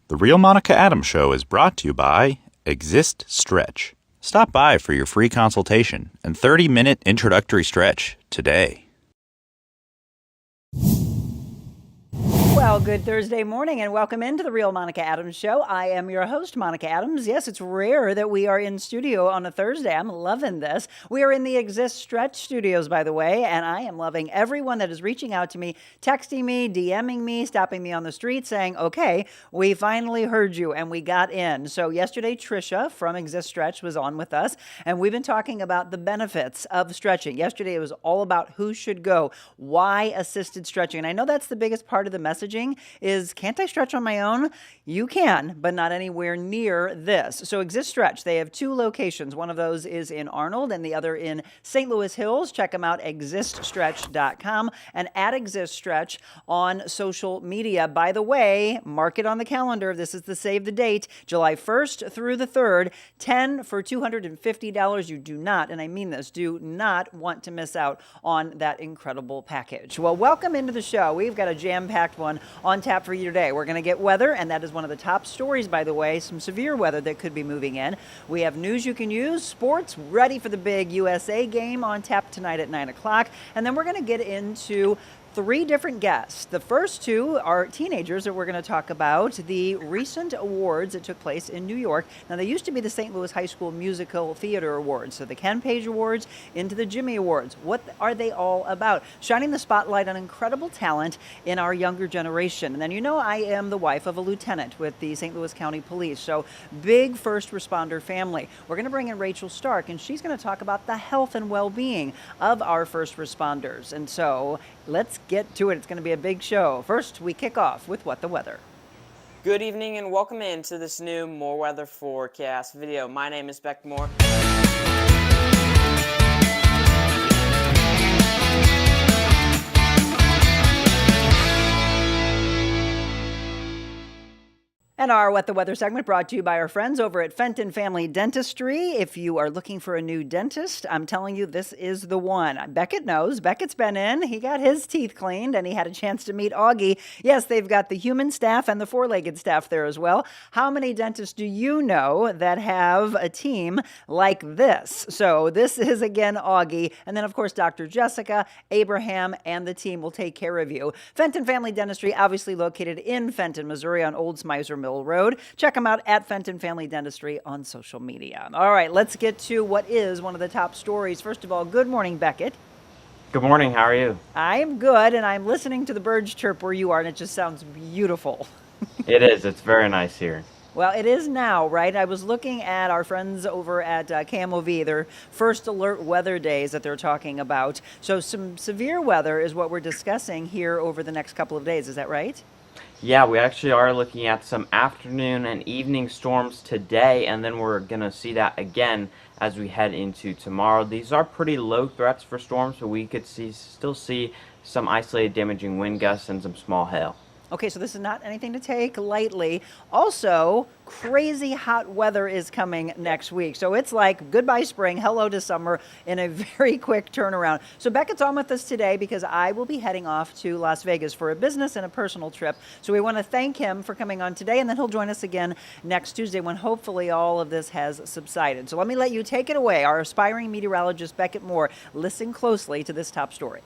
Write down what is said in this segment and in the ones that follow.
The Real Monica Adams Show is brought to you by Exist Stretch. Stop by for your free consultation and 30-minute introductory stretch today. Well, good Thursday morning and welcome into the Real Monica Adams Show. I am your host, Monica Adams. Yes, it's rare that we are in studio on a Thursday. I'm loving this. We are in the Exist Stretch studios, by the way, and I am loving everyone that is reaching out to me, texting me, DMing me, stopping me on the street saying, okay, we finally heard you and we got in. So yesterday, Trisha from Exist Stretch was on with us, and we've been talking about the benefits of stretching. Yesterday, it was all about who should go, why assisted stretching. And I know that's the biggest part of the messaging is, can't I stretch on my own? You can, but not anywhere near this. So Exist Stretch, they have two locations. One of those is in Arnold and the other in St. Louis Hills. Check them out, existstretch.com and at Exist Stretch on social media. By the way, mark it on the calendar. This is the save the date, July 1st through the 3rd, 10 for $250. You do not, and I mean this, do not want to miss out on that incredible package. Well, welcome into the show. We've got a jam-packed one on tap for you today. We're going to get weather, and that is one of the top stories, by the way, some severe weather that could be moving in. We have news you can use, sports, ready for the big USA game on tap tonight at 9 o'clock, and then we're going to get into three different guests. The first two are teenagers that we're going to talk about the recent awards that took place in New York. Now, they used to be the St. Louis High School Musical Theater Awards, so the Ken Page Awards into the Jimmy Awards. What are they all about? Shining the spotlight on incredible talent in our younger generation. And then, you know, I am the wife of a lieutenant with the St. Louis County Police, so big first responder family. We're going to bring in Rachel Stark, and she's going to talk about the health and well-being of our first responders. And so let's get to it. It's going to be a big show. First, we kick off with What the Weather. Good evening and welcome into this new More Weather Forecast video. My name is Beck Moore. And our What the Weather segment brought to you by our friends over at Fenton Family Dentistry. If you are looking for a new dentist, I'm telling you, this is the one. Beckett knows. Beckett's been in. He got his teeth cleaned, and he had a chance to meet Augie. Yes, they've got the human staff and the four-legged staff there as well. How many dentists do you know that have a team like this? So this is, again, Augie. And then, of course, Dr. Jessica, Abraham, and the team will take care of you. Fenton Family Dentistry, obviously located in Fenton, Missouri on Old Smizer Mill Road. Check them out at Fenton Family Dentistry on social media. All right, let's get to what is one of the top stories. First of all, good morning, Beckett. Good morning. How are you? I'm good, and I'm listening to the birds chirp where you are, and it just sounds beautiful. It is. It's very nice here. Well, it is now, right? I was looking at our friends over at KMOV, their first alert weather days that they're talking about. So some severe weather is what we're discussing here over the next couple of days. Is that right? Yeah, we actually are looking at some afternoon and evening storms today, and then we're going to see that again as we head into tomorrow. These are pretty low threats for storms, but we could still see some isolated damaging wind gusts and some small hail. Okay, so this is not anything to take lightly. Also, crazy hot weather is coming next week. So it's like goodbye spring, hello to summer in a very quick turnaround. So Beckett's on with us today because I will be heading off to Las Vegas for a business and a personal trip. So we want to thank him for coming on today, and then he'll join us again next Tuesday when hopefully all of this has subsided. So let me let you take it away. Our aspiring meteorologist, Beckett Moore, listen closely to this top story.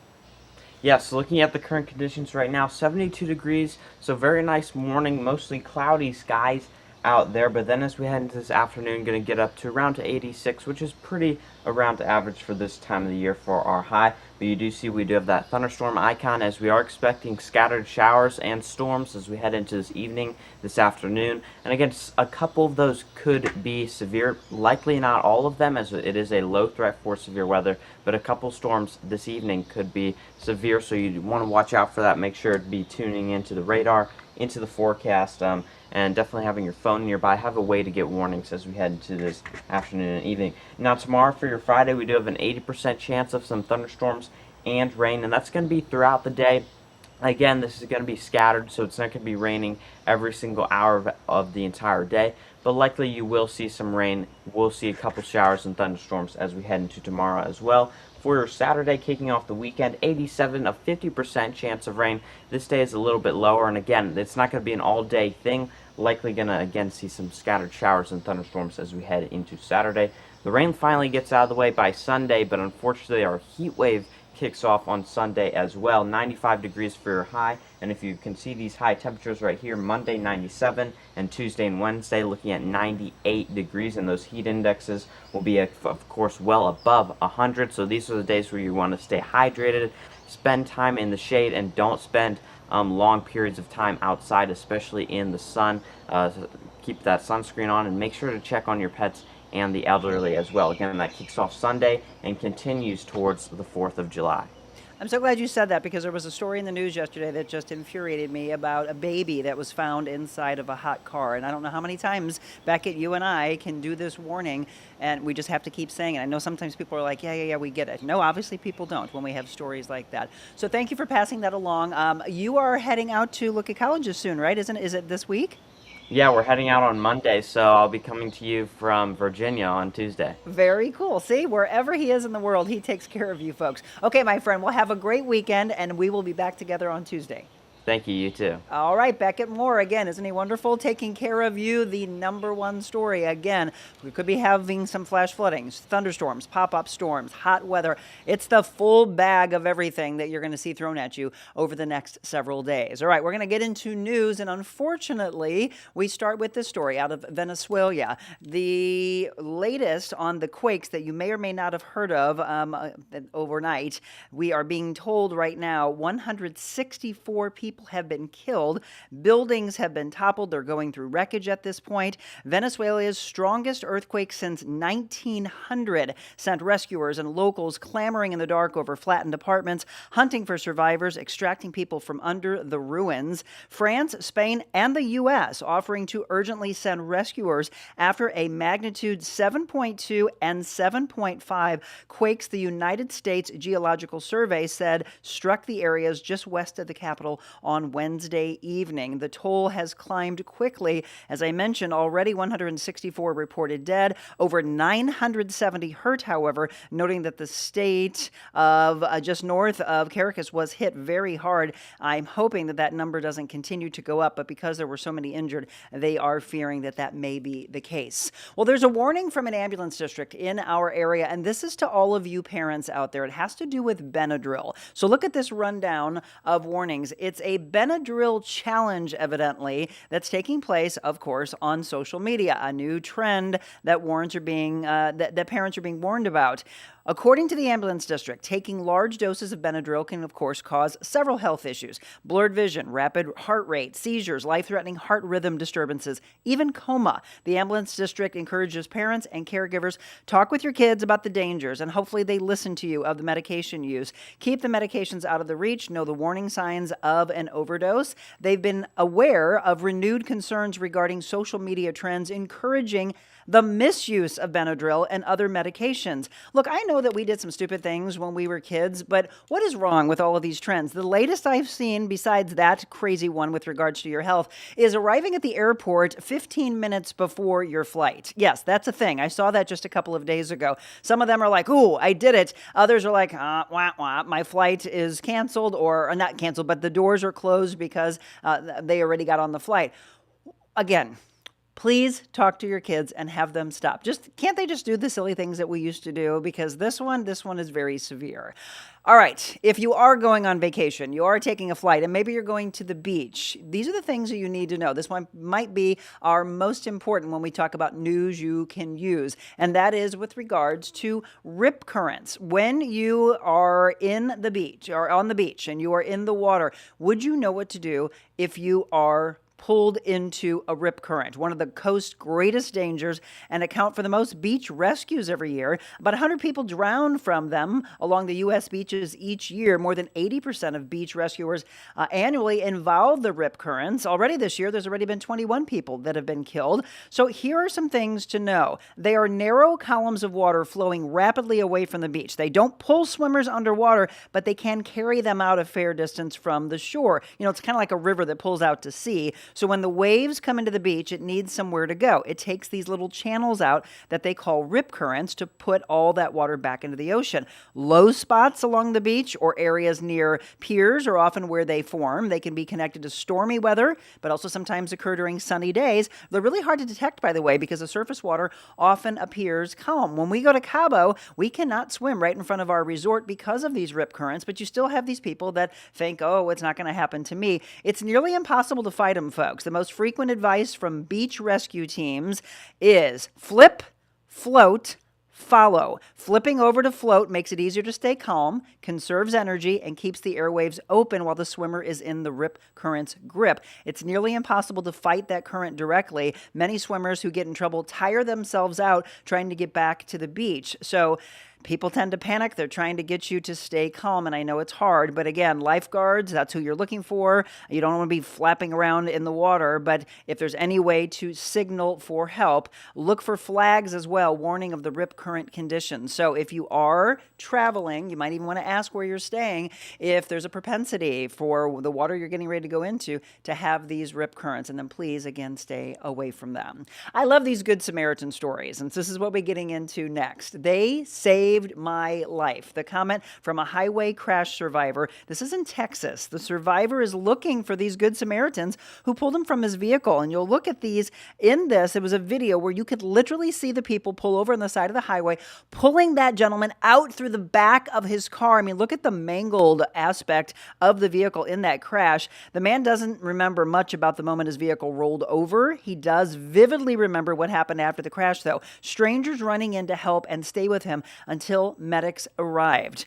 Yes, looking at the current conditions right now, 72 degrees, so very nice morning, mostly cloudy skies out there, but then as we head into this afternoon, going to get up to around to 86, which is pretty around average for this time of the year for our high. But you do see we do have that thunderstorm icon as we are expecting scattered showers and storms as we head into this evening, this afternoon. And again, a couple of those could be severe, likely not all of them as it is a low threat for severe weather, but a couple storms this evening could be severe, so you want to watch out for that. Make sure to be tuning into the radar, into the forecast, and definitely having your phone nearby. Have a way to get warnings as we head into this afternoon and evening. Now tomorrow for your Friday, we do have an 80% chance of some thunderstorms and rain, and that's going to be throughout the day. Again, this is going to be scattered, so it's not going to be raining every single hour of the entire day, but likely you will see some rain. We'll see a couple showers and thunderstorms as we head into tomorrow as well. For your Saturday, kicking off the weekend, 87 a 50% chance of rain. This day is a little bit lower, and again, it's not going to be an all-day thing. Likely going to, again, see some scattered showers and thunderstorms as we head into Saturday. The rain finally gets out of the way by Sunday, but unfortunately our heat wave kicks off on Sunday as well. 95 degrees for your high, and if you can see these high temperatures right here, Monday 97 and Tuesday and Wednesday looking at 98 degrees, and those heat indexes will be of course well above 100. So these are the days where you want to stay hydrated, spend time in the shade, and don't spend long periods of time outside, especially in the sun. Keep that sunscreen on, and make sure to check on your pets and the elderly as well. Again, that kicks off Sunday and continues towards the 4th of July. I'm so glad you said that, because there was a story in the news yesterday that just infuriated me about a baby that was found inside of a hot car. And I don't know how many times, Beckett, you and I can do this warning, and we just have to keep saying it. I know sometimes people are like, yeah, we get it. No, obviously people don't when we have stories like that. So thank you for passing that along. You are heading out to look at colleges soon, right? Is it this week? Yeah, we're heading out on Monday, so I'll be coming to you from Virginia on Tuesday. Very cool. See, wherever he is in the world, he takes care of you folks. Okay, my friend, we'll have a great weekend, and we will be back together on Tuesday. Thank you, you too. All right, Beckett Moore, again, isn't he wonderful? Taking care of you, the number one story. Again, we could be having some flash floodings, thunderstorms, pop-up storms, hot weather. It's the full bag of everything that you're going to see thrown at you over the next several days. All right, we're going to get into news, and unfortunately, we start with this story out of Venezuela. The latest on the quakes that you may or may not have heard of overnight. We are being told right now 164 people have been killed. Buildings have been toppled. They're going through wreckage at this point. Venezuela's strongest earthquake since 1900 sent rescuers and locals clamoring in the dark over flattened apartments, hunting for survivors, extracting people from under the ruins. France, Spain, and the U.S. offering to urgently send rescuers after a magnitude 7.2 and 7.5 quakes the United States Geological Survey said struck the areas just west of the capital on Wednesday evening. The toll has climbed quickly. As I mentioned, already 164 reported dead, over 970 hurt, however, noting that the state of just north of Caracas was hit very hard. I'm hoping that that number doesn't continue to go up, but because there were so many injured, they are fearing that that may be the case. Well, there's a warning from an ambulance district in our area, and this is to all of you parents out there. It has to do with Benadryl. So look at this rundown of warnings. It's a Benadryl challenge, evidently, that's taking place, of course, on social media. A new trend that parents are being warned about. According to the ambulance district, taking large doses of Benadryl can, of course, cause several health issues: blurred vision, rapid heart rate, seizures, life-threatening heart rhythm disturbances, even coma. The ambulance district encourages parents and caregivers, talk with your kids about the dangers, and hopefully they listen to you of the medication use. Keep the medications out of the reach. Know the warning signs of an overdose. They've been aware of renewed concerns regarding social media trends encouraging the misuse of Benadryl and other medications. Look, I know that we did some stupid things when we were kids, but what is wrong with all of these trends? The latest I've seen, besides that crazy one with regards to your health, is arriving at the airport 15 minutes before your flight. Yes, that's a thing. I saw that just a couple of days ago. Some of them are like, ooh, I did it. Others are like, wah, wah, my flight is canceled, or not canceled, but the doors are closed because they already got on the flight. Again, please talk to your kids and have them stop. Can't they just do the silly things that we used to do? Because this one is very severe. All right, if you are going on vacation, you are taking a flight, and maybe you're going to the beach, these are the things that you need to know. This one might be our most important when we talk about news you can use, and that is with regards to rip currents. When you are in the beach, or on the beach, and you are in the water, would you know what to do if you are pulled into a rip current, one of the coast's greatest dangers, and account for the most beach rescues every year? About 100 people drown from them along the U.S. beaches each year. More than 80% of beach rescuers annually involve the rip currents. Already this year, there's already been 21 people that have been killed. So here are some things to know. They are narrow columns of water flowing rapidly away from the beach. They don't pull swimmers underwater, but they can carry them out a fair distance from the shore. You know, it's kind of like a river that pulls out to sea. So when the waves come into the beach, it needs somewhere to go. It takes these little channels out that they call rip currents to put all that water back into the ocean. Low spots along the beach or areas near piers are often where they form. They can be connected to stormy weather, but also sometimes occur during sunny days. They're really hard to detect, by the way, because the surface water often appears calm. When we go to Cabo, we cannot swim right in front of our resort because of these rip currents, but you still have these people that think, oh, it's not going to happen to me. It's nearly impossible to fight them, folks. The most frequent advice from beach rescue teams is flip, float, follow. Flipping over to float makes it easier to stay calm, conserves energy, and keeps the airwaves open while the swimmer is in the rip current's grip. It's nearly impossible to fight that current directly. Many swimmers who get in trouble tire themselves out trying to get back to the beach. So people tend to panic. They're trying to get you to stay calm, and I know it's hard. But again, lifeguards, that's who you're looking for. You don't want to be flapping around in the water, but if there's any way to signal for help, look for flags as well, warning of the rip current conditions. So if you are traveling, you might even want to ask where you're staying if there's a propensity for the water you're getting ready to go into to have these rip currents, and then please, again, stay away from them. I love these Good Samaritan stories, and this is what we're getting into next. They saved my life. The comment from a highway crash survivor. This is in Texas. The survivor is looking for these Good Samaritans who pulled him from his vehicle. And you'll look at these in this. It was a video where you could literally see the people pull over on the side of the highway, pulling that gentleman out through the back of his car. I mean, look at the mangled aspect of the vehicle in that crash. The man doesn't remember much about the moment his vehicle rolled over. He does vividly remember what happened after the crash, though. Strangers running in to help and stay with him until medics arrived.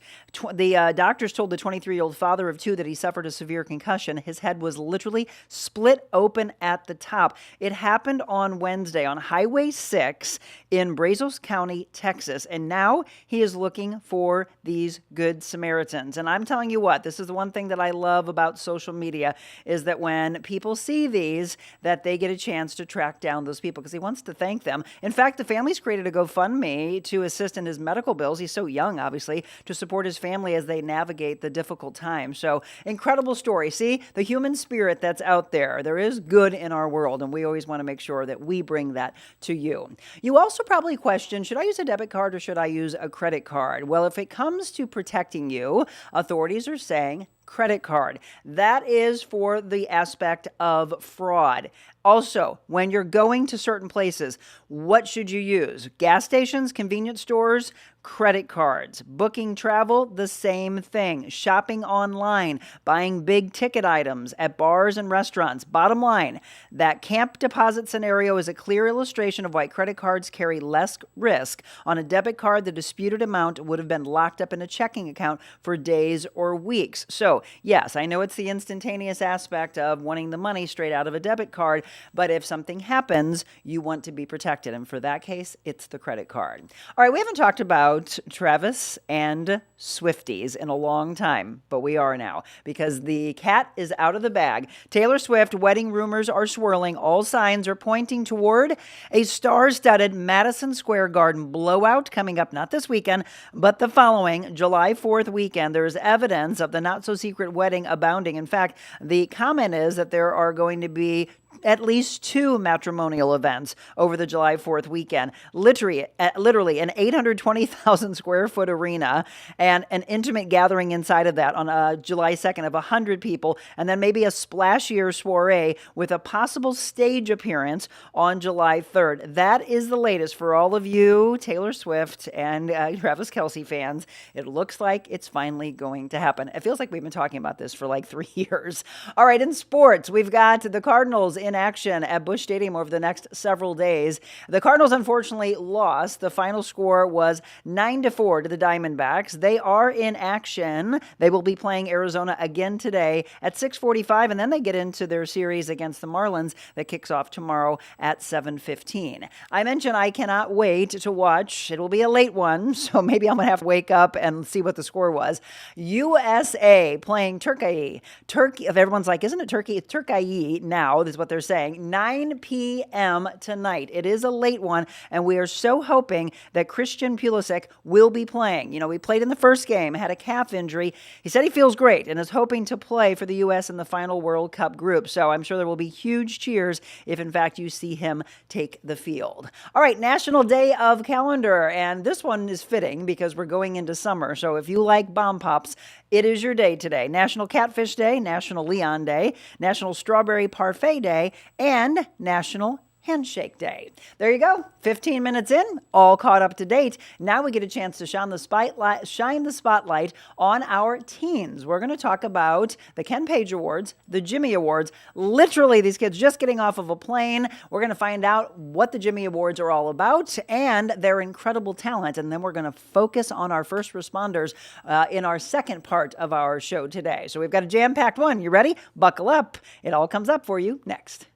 The doctors told the 23-year-old father of two that he suffered a severe concussion. His head was literally split open at the top. It happened on Wednesday on Highway 6 in Brazos County, Texas. And now he is looking for these Good Samaritans. And I'm telling you what, this is the one thing that I love about social media is that when people see these, that they get a chance to track down those people because he wants to thank them. In fact, the family's created a GoFundMe to assist in his medical bills. He's so young, obviously, to support his family as they navigate the difficult times. So, incredible story. See, the human spirit that's out there. There is good in our world, and we always want to make sure that we bring that to you. You also probably question, should I use a debit card or should I use a credit card? Well, if it comes to protecting you, authorities are saying credit card. That is for the aspect of fraud. Also, when you're going to certain places, what should you use? Gas stations, convenience stores, credit cards. Booking travel, the same thing. Shopping online, buying big ticket items at bars and restaurants. Bottom line, that camp deposit scenario is a clear illustration of why credit cards carry less risk. On a debit card, the disputed amount would have been locked up in a checking account for days or weeks. So, yes, I know it's the instantaneous aspect of wanting the money straight out of a debit card, but if something happens, you want to be protected. And for that case, it's the credit card. All right, we haven't talked about Travis and Swifties in a long time, but we are now because the cat is out of the bag. Taylor Swift wedding rumors are swirling. All signs are pointing toward a star-studded Madison Square Garden blowout coming up not this weekend, but the following July 4th weekend. There's evidence of the not-so-secret wedding abounding. In fact, the comment is that there are going to be at least 2 matrimonial events over the July 4th weekend. Literally an 820,000 square foot arena and an intimate gathering inside of that on July 2nd of 100 people, and then maybe a splashier soiree with a possible stage appearance on July 3rd. That is the latest for all of you Taylor Swift and Travis Kelce fans. It looks like it's finally going to happen. It feels like we've been talking about this for like 3 years. All right, in sports, we've got the Cardinals in action at Busch Stadium over the next several days. The Cardinals unfortunately lost. The final score was 9-4 to the Diamondbacks. They are in action. They will be playing Arizona again today at 6:45, and then they get into their series against the Marlins that kicks off tomorrow at 7:15. I mentioned I cannot wait to watch. It will be a late one, so maybe I'm going to have to wake up and see what the score was. USA playing Turkey. Turkey, if everyone's like, isn't it Turkey? It's Turkey now, is what they're were saying, 9 p.m. tonight. It is a late one, and we are so hoping that Christian Pulisic will be playing. You know, he played in the first game, had a calf injury. He said he feels great and is hoping to play for the U.S. in the final World Cup group. So I'm sure there will be huge cheers if, in fact, you see him take the field. All right, National Day of Calendar, and this one is fitting because we're going into summer. So if you like bomb pops, it is your day today. National Catfish Day, National Leon Day, National Strawberry Parfait Day, and National Handshake Day. There you go. 15 minutes in, all caught up to date. Now we get a chance to shine the spotlight on our teens. We're going to talk about the Ken Page Awards, the Jimmy Awards. Literally, these kids just getting off of a plane. We're going to find out what the Jimmy Awards are all about and their incredible talent. And then we're going to focus on our first responders in our second part of our show today. So we've got a jam-packed one. You ready? Buckle up. It all comes up for you next.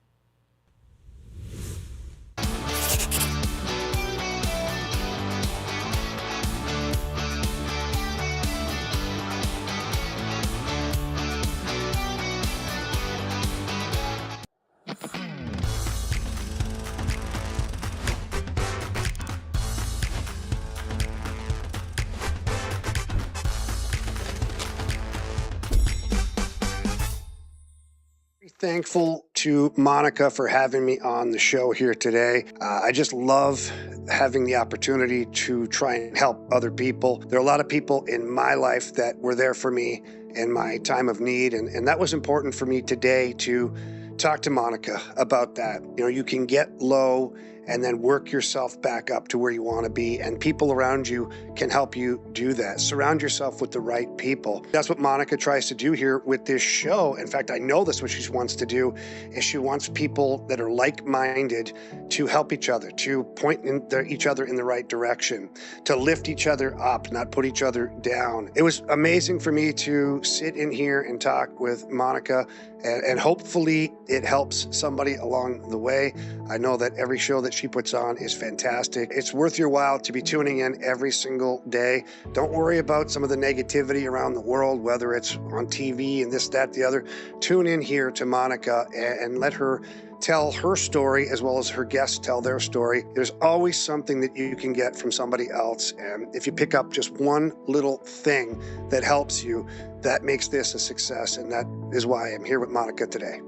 Thankful to Monica for having me on the show here today. I just love having the opportunity to try and help other people. There are a lot of people in my life that were there for me in my time of need, and that was important for me today to talk to Monica about that. You know, you can get low and then work yourself back up to where you want to be, and people around you can help you do that. Surround yourself with the right people. That's what Monica tries to do here with this show. In fact, I know that's what she wants to do, is she wants people that are like-minded to help each other, to point each other in the right direction, to lift each other up, not put each other down. It was amazing for me to sit in here and talk with Monica, and hopefully it helps somebody along the way. I know that every show that she puts on is fantastic. It's worth your while to be tuning in every single day. Don't worry about some of the negativity around the world, whether it's on TV and this, that, the other. Tune in here to Monica and let her tell her story as well as her guests tell their story. There's always something that you can get from somebody else. And if you pick up just one little thing that helps you, that makes this a success. And that is why I'm here with Monica today.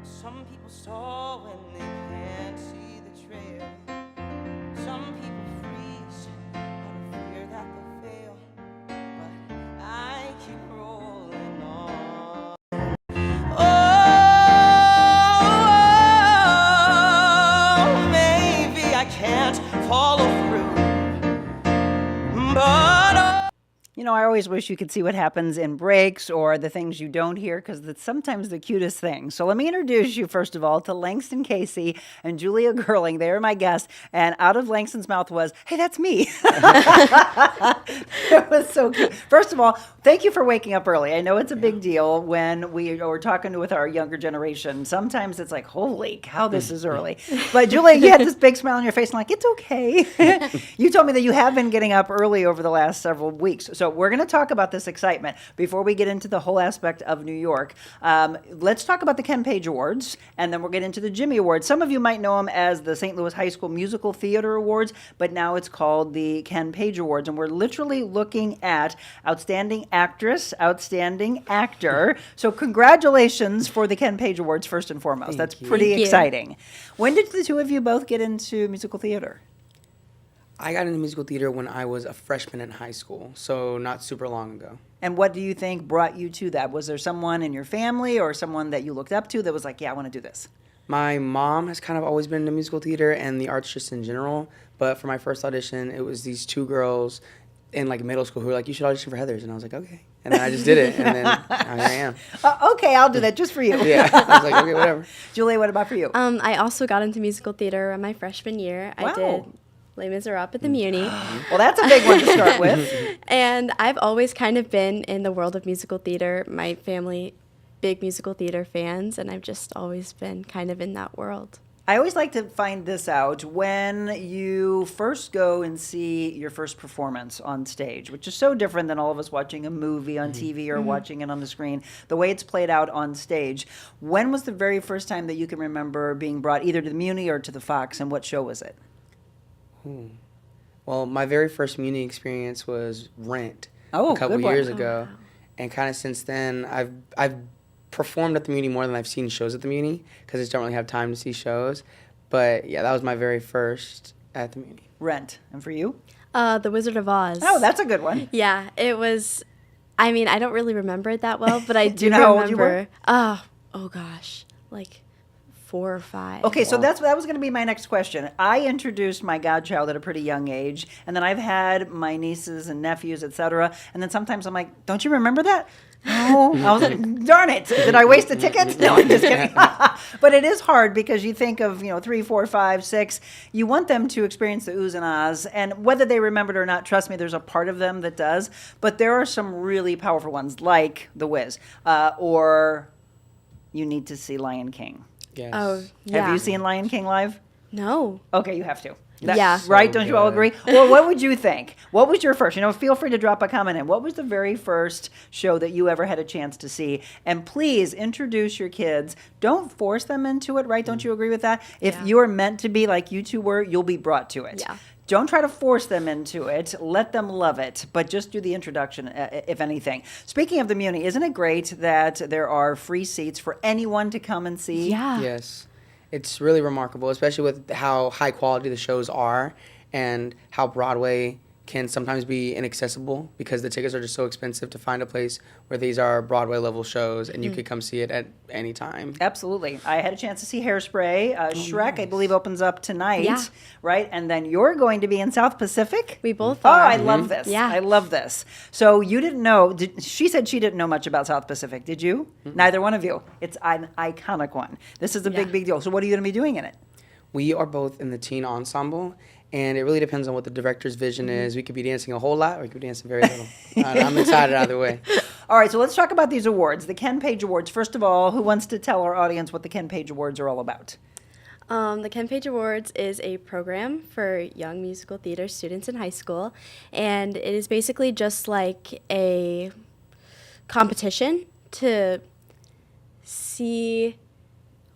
Some people saw when they can't see the trail. Some people freeze out of fear that they'll fail. But I keep rolling on. Oh, maybe I can't follow through. But You know, I always wish you could see what happens in breaks or the things you don't hear, because it's sometimes the cutest thing. So let me introduce you, first of all, to Langston Casey and Julia Gerling. They are my guests. And out of Langston's mouth was, hey, that's me. It was so cute. First of all, thank you for waking up early. I know it's a big deal when we are talking with our younger generation. Sometimes it's like, holy cow, this is early. But Julia, you had this big smile on your face and like, it's okay. You told me that you have been getting up early over the last several weeks. So we're going to talk about this excitement before we get into the whole aspect of New York. Let's talk about the Ken Page Awards, and then we'll get into the Jimmy Awards. Some of you might know them as the St. Louis High School Musical Theater Awards, but now it's called the Ken Page Awards, and we're literally looking at Outstanding Actress, Outstanding Actor. So congratulations for the Ken Page Awards, first and foremost. That's pretty exciting. When did the two of you both get into musical theater? I got into musical theater when I was a freshman in high school, so not super long ago. And what do you think brought you to that? Was there someone in your family or someone that you looked up to that was like, yeah, I want to do this? My mom has kind of always been into musical theater and the arts just in general, but for my first audition, it was these two girls in like middle school who were like, you should audition for Heathers, and I was like, okay. And then I just did it, and then here I am. Okay, I'll do that just for you. Yeah, I was like, okay, whatever. Julia, what about for you? I also got into musical theater in my freshman year. Wow. I did Les Miserables at the Muni. Well, that's a big one to start with. And I've always kind of been in the world of musical theater. My family, big musical theater fans, and I've just always been kind of in that world. I always like to find this out when you first go and see your first performance on stage, which is so different than all of us watching a movie on TV or watching it on the screen. The way it's played out on stage. When was the very first time that you can remember being brought either to the Muni or to the Fox, and what show was it? Well, my very first Muni experience was Rent Oh, a couple good one. years ago, and kind of since then I've performed at the Muni more than I've seen shows at the Muni because I just don't really have time to see shows. But yeah, that was my very first at the Muni. Rent. And for you? The Wizard of Oz. Oh, that's a good one. Yeah, it was. I mean, I don't really remember it that well, but I do you know how old you remember. were? Oh gosh, like 4 or 5. Okay, so that was going to be my next question. I introduced my godchild at a pretty young age, and then I've had my nieces and nephews, etc. And then sometimes I'm like, "Don't you remember that?" No. I was like, "Darn it! Did I waste a ticket?" No, I'm just kidding. But it is hard because you think of 3, 4, 5, 6. You want them to experience the oohs and ahs, and whether they remember it or not, trust me, there's a part of them that does. But there are some really powerful ones, like The Wiz, or you need to see Lion King. Yes. Oh, yeah. Have you seen Lion King live? No. Okay, you have to. Yeah. Right? So Don't you all good. agree? Well, what would you think? What was your first? Feel free to drop a comment in. What was the very first show that you ever had a chance to see? And please introduce your kids. Don't force them into it, right? Don't you agree with that? If Yeah. you're meant to be like you two were, you'll be brought to it. Yeah. Don't try to force them into it. Let them love it, but just do the introduction, if anything. Speaking of the Muni, isn't it great that there are free seats for anyone to come and see? Yeah. Yes. It's really remarkable, especially with how high quality the shows are and how Broadway can sometimes be inaccessible because the tickets are just so expensive to find a place where these are Broadway level shows and you could come see it at any time. Absolutely. I had a chance to see Hairspray. Shrek, I believe, opens up tonight, Yeah. right? And then you're going to be in South Pacific? We both Oh, are. I love this. Yeah. I love this. So you didn't know, she said she didn't know much about South Pacific, did you? Neither one of you. It's an iconic one. This is a big, Yeah. big deal. So what are you going to be doing in it? We are both in the teen ensemble, and it really depends on what the director's vision is. We could be dancing a whole lot, or we could be dancing very little. I'm excited either way. All right, so let's talk about these awards, the Ken Page Awards. First of all, who wants to tell our audience what the Ken Page Awards are all about? The Ken Page Awards is a program for young musical theater students in high school, and it is basically just like a competition to see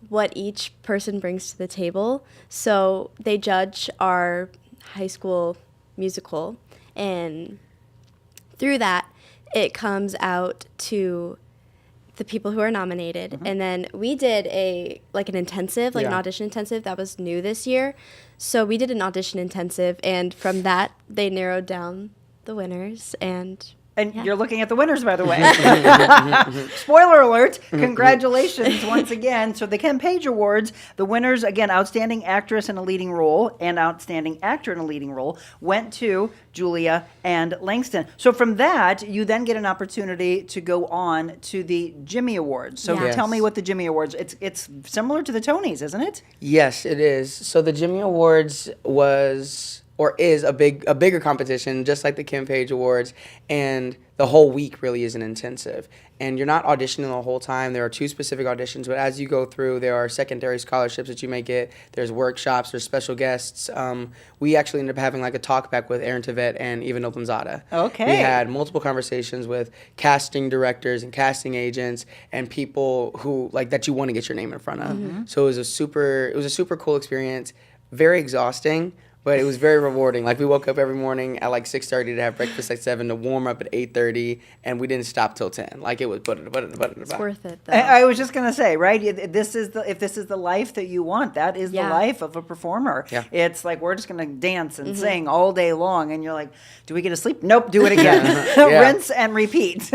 what each person brings to the table. So they judge our high school musical, and through that, it comes out to the people who are nominated. And then we did an intensive, an Yeah. audition intensive that was new this year. So we did an audition intensive, and from that, they narrowed down the winners, and And you're looking at the winners, by the way. Spoiler alert. Congratulations once again. So the Ken Page Awards, the winners, again, Outstanding Actress in a Leading Role and Outstanding Actor in a Leading Role, went to Julia and Langston. So from that, you then get an opportunity to go on to the Jimmy Awards. So Yeah. tell me Yes. what the Jimmy Awards, it's similar to the Tonys, isn't it? Yes, it is. So the Jimmy Awards is a bigger competition, just like the Kim Page Awards, and the whole week really is an intensive. And you're not auditioning the whole time. There are 2 specific auditions, but as you go through, there are secondary scholarships that you may get. There's workshops. There's special guests. We actually ended up having a talk back with Aaron Tveit and Ivan Openzada. Okay. We had multiple conversations with casting directors and casting agents and people who that you want to get your name in front of. So it was a super cool experience. Very exhausting. But it was very rewarding. We woke up every morning at 6:30 to have breakfast at 7 to warm up at 8:30, and we didn't stop till 10. It was it's worth it, though. I was just going to say, right? If this is the life that you want, that is the Yeah. life of a performer. Yeah. It's we're just going to dance and sing all day long, and you're like, do we get to sleep? Nope, do it again. Yeah. Rinse and repeat.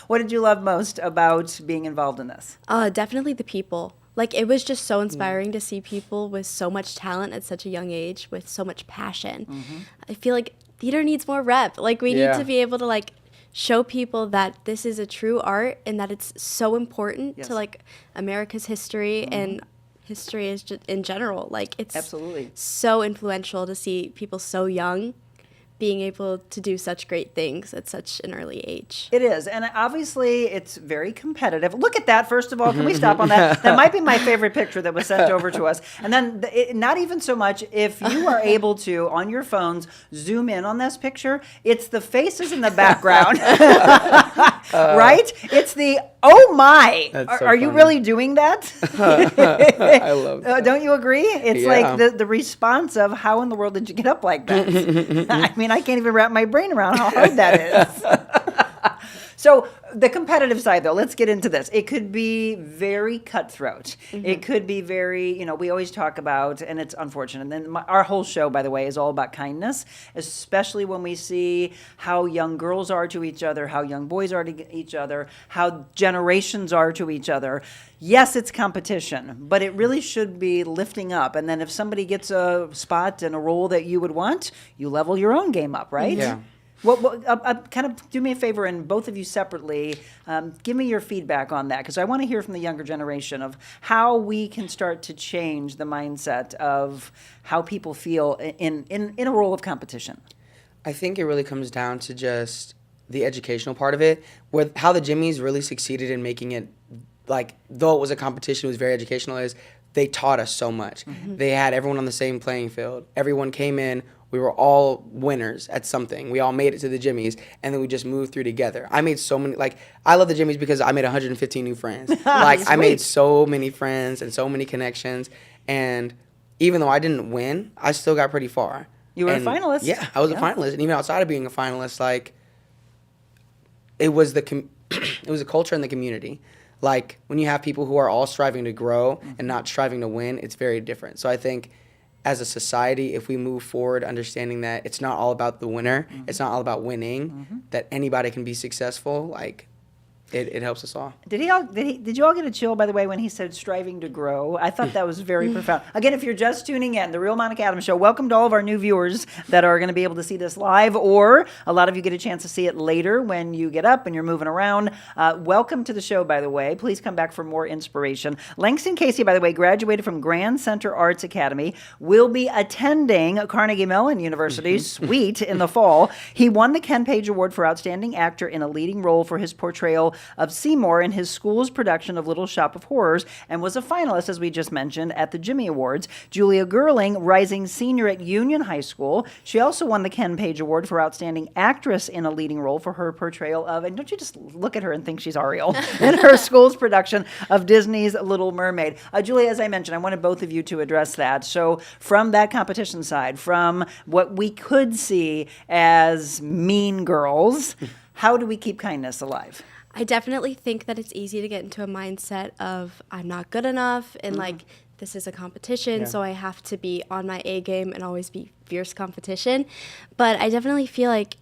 What did you love most about being involved in this? Definitely the people. It was just so inspiring to see people with so much talent at such a young age, with so much passion. I feel like theater needs more rep. We need Yeah. to be able to show people that this is a true art and that it's so important Yes. to America's history and history is just in general. It's Absolutely. so influential to see people so young being able to do such great things at such an early age. It is. And obviously, it's very competitive. Look at that, first of all. Can we stop on that? That might be my favorite picture that was sent over to us. And then, not even so much, if you are able to, on your phones, zoom in on this picture, it's the faces in the background. Right? It's the, oh my. That's so are you funny. really doing that? I love that. Don't you agree? It's Yeah. like the response of how in the world did you get up like that? I mean, I can't even wrap my brain around how hard that is. So the competitive side, though, let's get into this. It could be very cutthroat. It could be very, we always talk about, and it's unfortunate. And then our whole show, by the way, is all about kindness, especially when we see how young girls are to each other, how young boys are to each other, how generations are to each other. Yes, it's competition, but it really should be lifting up. And then if somebody gets a spot and a role that you would want, you level your own game up, right? Yeah. Kind of do me a favor, and both of you separately, give me your feedback on that, because I want to hear from the younger generation of how we can start to change the mindset of how people feel in a role of competition. I think it really comes down to just the educational part of it, with how the Jimmies really succeeded in making it, like, though it was a competition, it was very educational, is they taught us so much. They had everyone on the same playing field. Everyone came in. We were all winners at something. We all made it to the Jimmies, and then we just moved through together. I made so many, I love the Jimmies because I made 115 new friends. I made so many friends and so many connections, and even though I didn't win, I still got pretty far. You were And a finalist. Yeah, I was a finalist, and even outside of being a finalist, it was it was a culture in the community. When you have people who are all striving to grow and not striving to win, it's very different. So I think as a society, if we move forward understanding that it's not all about the winner, it's not all about winning, that anybody can be successful, it helps us all. Did you all get a chill, by the way, when he said striving to grow? I thought that was very profound. Again, if you're just tuning in, The Real Monica Adams Show, welcome to all of our new viewers that are going to be able to see this live, or a lot of you get a chance to see it later when you get up and you're moving around. Welcome to the show, by the way. Please come back for more inspiration. Langston Casey, by the way, graduated from Grand Center Arts Academy, will be attending Carnegie Mellon University's Suite in the fall. He won the Ken Page Award for Outstanding Actor in a Leading Role for his portrayal of Seymour in his school's production of Little Shop of Horrors, and was a finalist, as we just mentioned, at the Jimmy Awards. Julia Gerling, rising senior at Union High School. She also won the Ken Page Award for Outstanding Actress in a Leading Role for her portrayal of, and don't you just look at her and think she's Ariel, in her school's production of Disney's Little Mermaid. Julia, as I mentioned, I wanted both of you to address that. So from that competition side, from what we could see as mean girls, how do we keep kindness alive? I definitely think that it's easy to get into a mindset of I'm not good enough and this is a competition, so I have to be on my A game and always be fierce competition. But I definitely feel like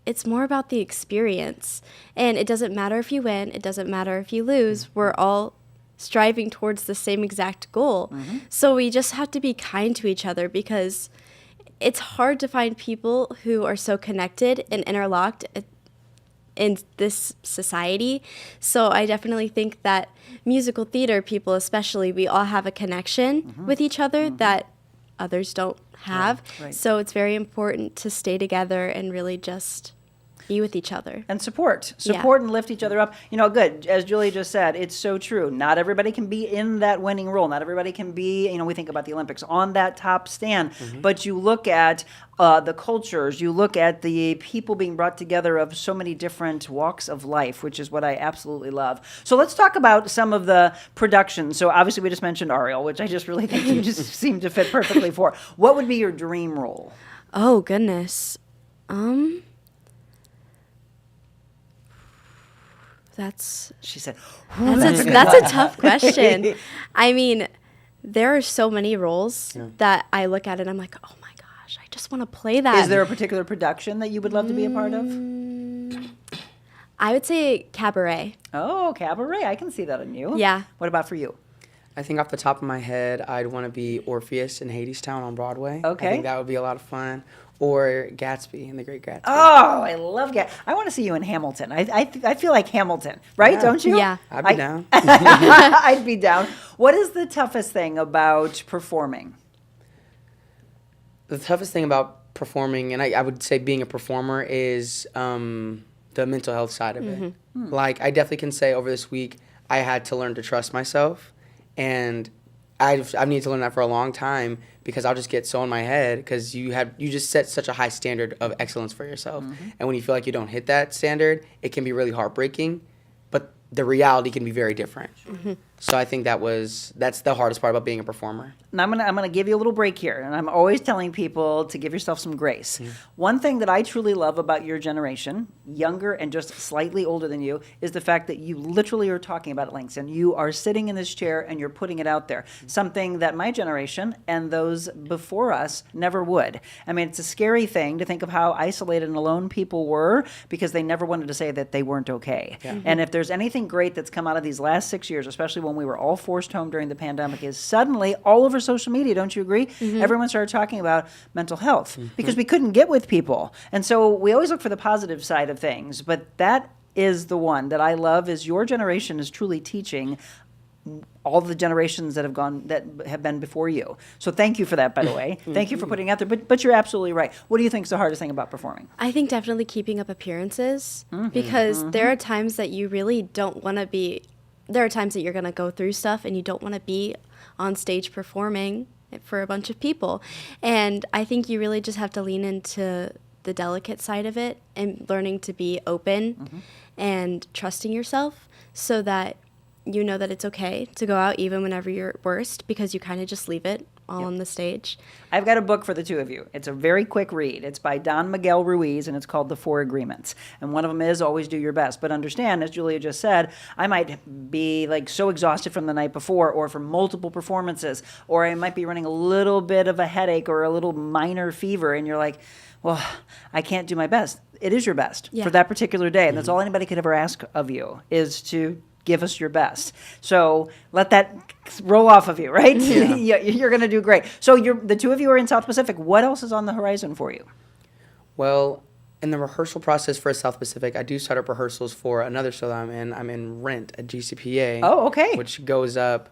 it's more about the experience. And it doesn't matter if you win, it doesn't matter if you lose. We're all striving towards the same exact goal. So we just have to be kind to each other, because it's hard to find people who are so connected and interlocked in this society. So I definitely think that musical theater people especially, we all have a connection with each other that others don't have. Right. So it's very important to stay together and really just be with each other. And support and lift each other up. Good. As Julie just said, it's so true. Not everybody can be in that winning role. Not everybody can be, we think about the Olympics, on that top stand. But you look at the cultures, you look at the people being brought together of so many different walks of life, which is what I absolutely love. So let's talk about some of the productions. So obviously we just mentioned Ariel, which I just really think you just seem to fit perfectly for. What would be your dream role? Oh, goodness. She said, that's a tough question. I mean, there are so many roles that I look at and I'm like, oh my gosh, I just want to play that. Is there a particular production that you would love to be a part of? I would say Cabaret. Oh, Cabaret. I can see that in you. Yeah. What about for you? I think off the top of my head, I'd want to be Orpheus in Hadestown on Broadway. Okay. I think that would be a lot of fun. Or Gatsby in The Great Gatsby. Oh, I love Gatsby. I want to see you in Hamilton. I feel like Hamilton, right? Yeah. Don't you? Yeah. I'd be down. I'd be down. What is the toughest thing about performing? The toughest thing about performing, and I would say being a performer, is the mental health side of it. Like, I definitely can say over this week, I had to learn to trust myself, and I've needed to learn that for a long time, because I'll just get so in my head, because you just set such a high standard of excellence for yourself, and when you feel like you don't hit that standard, it can be really heartbreaking, but the reality can be very different. So I think that's the hardest part about being a performer. And I'm gonna give you a little break here, and I'm always telling people to give yourself some grace. One thing that I truly love about your generation, younger and just slightly older than you, is the fact that you literally are talking about it, Langston. You are sitting in this chair and you're putting it out there. Something that my generation and those before us never would. I mean, it's a scary thing to think of how isolated and alone people were, because they never wanted to say that they weren't okay. And if there's anything great that's come out of these last 6 years, especially when we were all forced home during the pandemic, is suddenly all over social media, don't you agree? Everyone started talking about mental health because we couldn't get with people. And so we always look for the positive side of things, but that is the one that I love, is your generation is truly teaching all the generations that have been before you. So thank you for that, by the way. Thank you for putting it out there. But you're absolutely right. What do you think is the hardest thing about performing? I think definitely keeping up appearances, because there are times that you really don't want to be. There are times that you're going to go through stuff and you don't want to be on stage performing for a bunch of people. And I think you really just have to lean into the delicate side of it and learning to be open and trusting yourself, so that you know that it's okay to go out even whenever you're at worst, because you kind of just leave it all on the stage. I've got a book for the two of you. It's a very quick read. It's by Don Miguel Ruiz, and it's called The Four Agreements. And one of them is always do your best. But understand, as Julia just said, I might be like so exhausted from the night before, or from multiple performances, or I might be running a little bit of a headache or a little minor fever, and you're like, well, I can't do my best. It is your best for that particular day. And that's all anybody could ever ask of you, is to give us your best. So let that roll off of you, right? You're going to do great. So the two of you are in South Pacific. What else is on the horizon for you? Well, in the rehearsal process for South Pacific, I do start up rehearsals for another show that I'm in. I'm in Rent at GCPA. Oh, okay. Which goes up,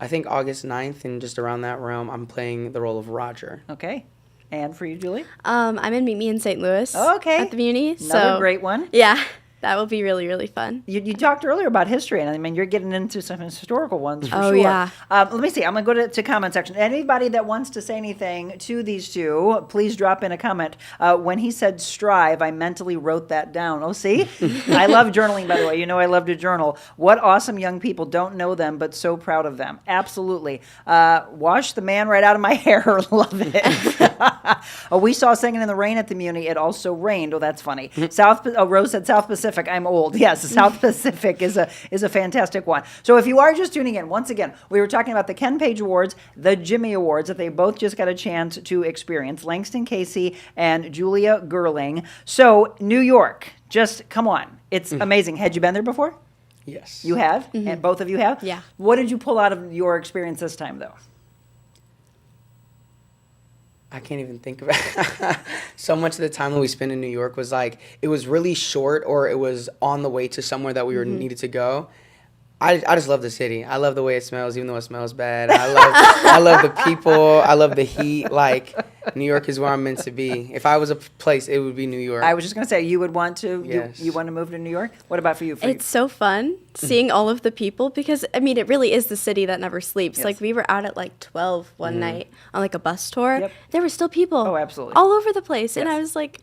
I think, August 9th, and just around that realm, I'm playing the role of Roger. Okay. And for you, Julie? I'm in Meet Me in St. Louis at the Muni. Another great one. Yeah. That will be really, really fun. You talked earlier about history, and I mean, you're getting into some historical ones for sure. Oh, yeah. Let me see. I'm going to go to comment section. Anybody that wants to say anything to these two, please drop in a comment. When he said strive, I mentally wrote that down. Oh, see? I love journaling, by the way. You know I love to journal. What awesome young people. Don't know them, but so proud of them. Absolutely. Wash the man right out of my hair. Love it. We saw Singing in the Rain at the Muni. It also rained. Oh, that's funny. Rose said South Pacific. I'm old. Yes, South Pacific is a fantastic one. So if you are just tuning in, once again, we were talking about the Ken Page Awards, the Jimmy Awards that they both just got a chance to experience, Langston Casey and Julia Gerling. So New York, just come on. It's amazing. Had you been there before? Yes. You have? And both of you have? Yeah. What did you pull out of your experience this time, though? I can't even think about it. So much of the time that we spent in New York was like, it was really short, or it was on the way to somewhere that we were needed to go. I just love the city. I love the way it smells, even though it smells bad. I love the people. I love the heat. Like, New York is where I'm meant to be. If I was a place, it would be New York. I was just going to say, you would want to, Yes. you want to move to New York? What about for you? It's so fun seeing all of the people, because, I mean, it really is the city that never sleeps. Yes. Like, we were out at like 12 one night on like a bus tour. Yep. There were still people. Oh, absolutely. All over the place. And Yes. I was like,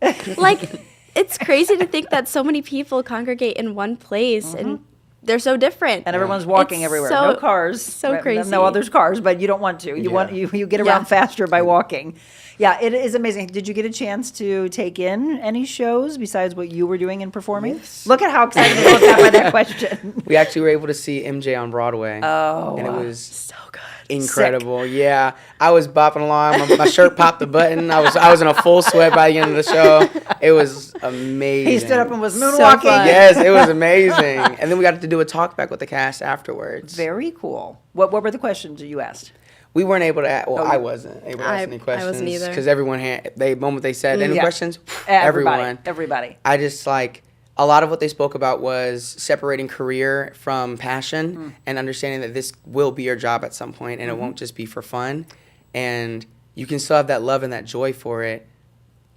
wow. Like, it's crazy to think that so many people congregate in one place and they're so different. And everyone's walking It's everywhere. so- No cars. so Right? crazy. No, there's cars, but you don't want to. You get around faster by walking. Yeah, it is amazing. Did you get a chance to take in any shows besides what you were doing and performing? Yes. Look at how excited I got by that question. We actually were able to see MJ on Broadway. Oh, and wow. it was so good. incredible. Yeah, I was bopping along. My shirt popped the button. I was in a full sweat by the end of the show. It was amazing. He stood up and was So moonwalking. fun. Yes, it was amazing. And then we got to do a talk back with the cast afterwards. Very cool. What were the questions you asked? We weren't able to. Oh, I wasn't able to ask any questions. I wasn't either. Because everyone had. The moment they said any Yeah. questions, Everybody. everyone. I just like. A lot of what they spoke about was separating career from passion and understanding that this will be your job at some point and it won't just be for fun. And you can still have that love and that joy for it,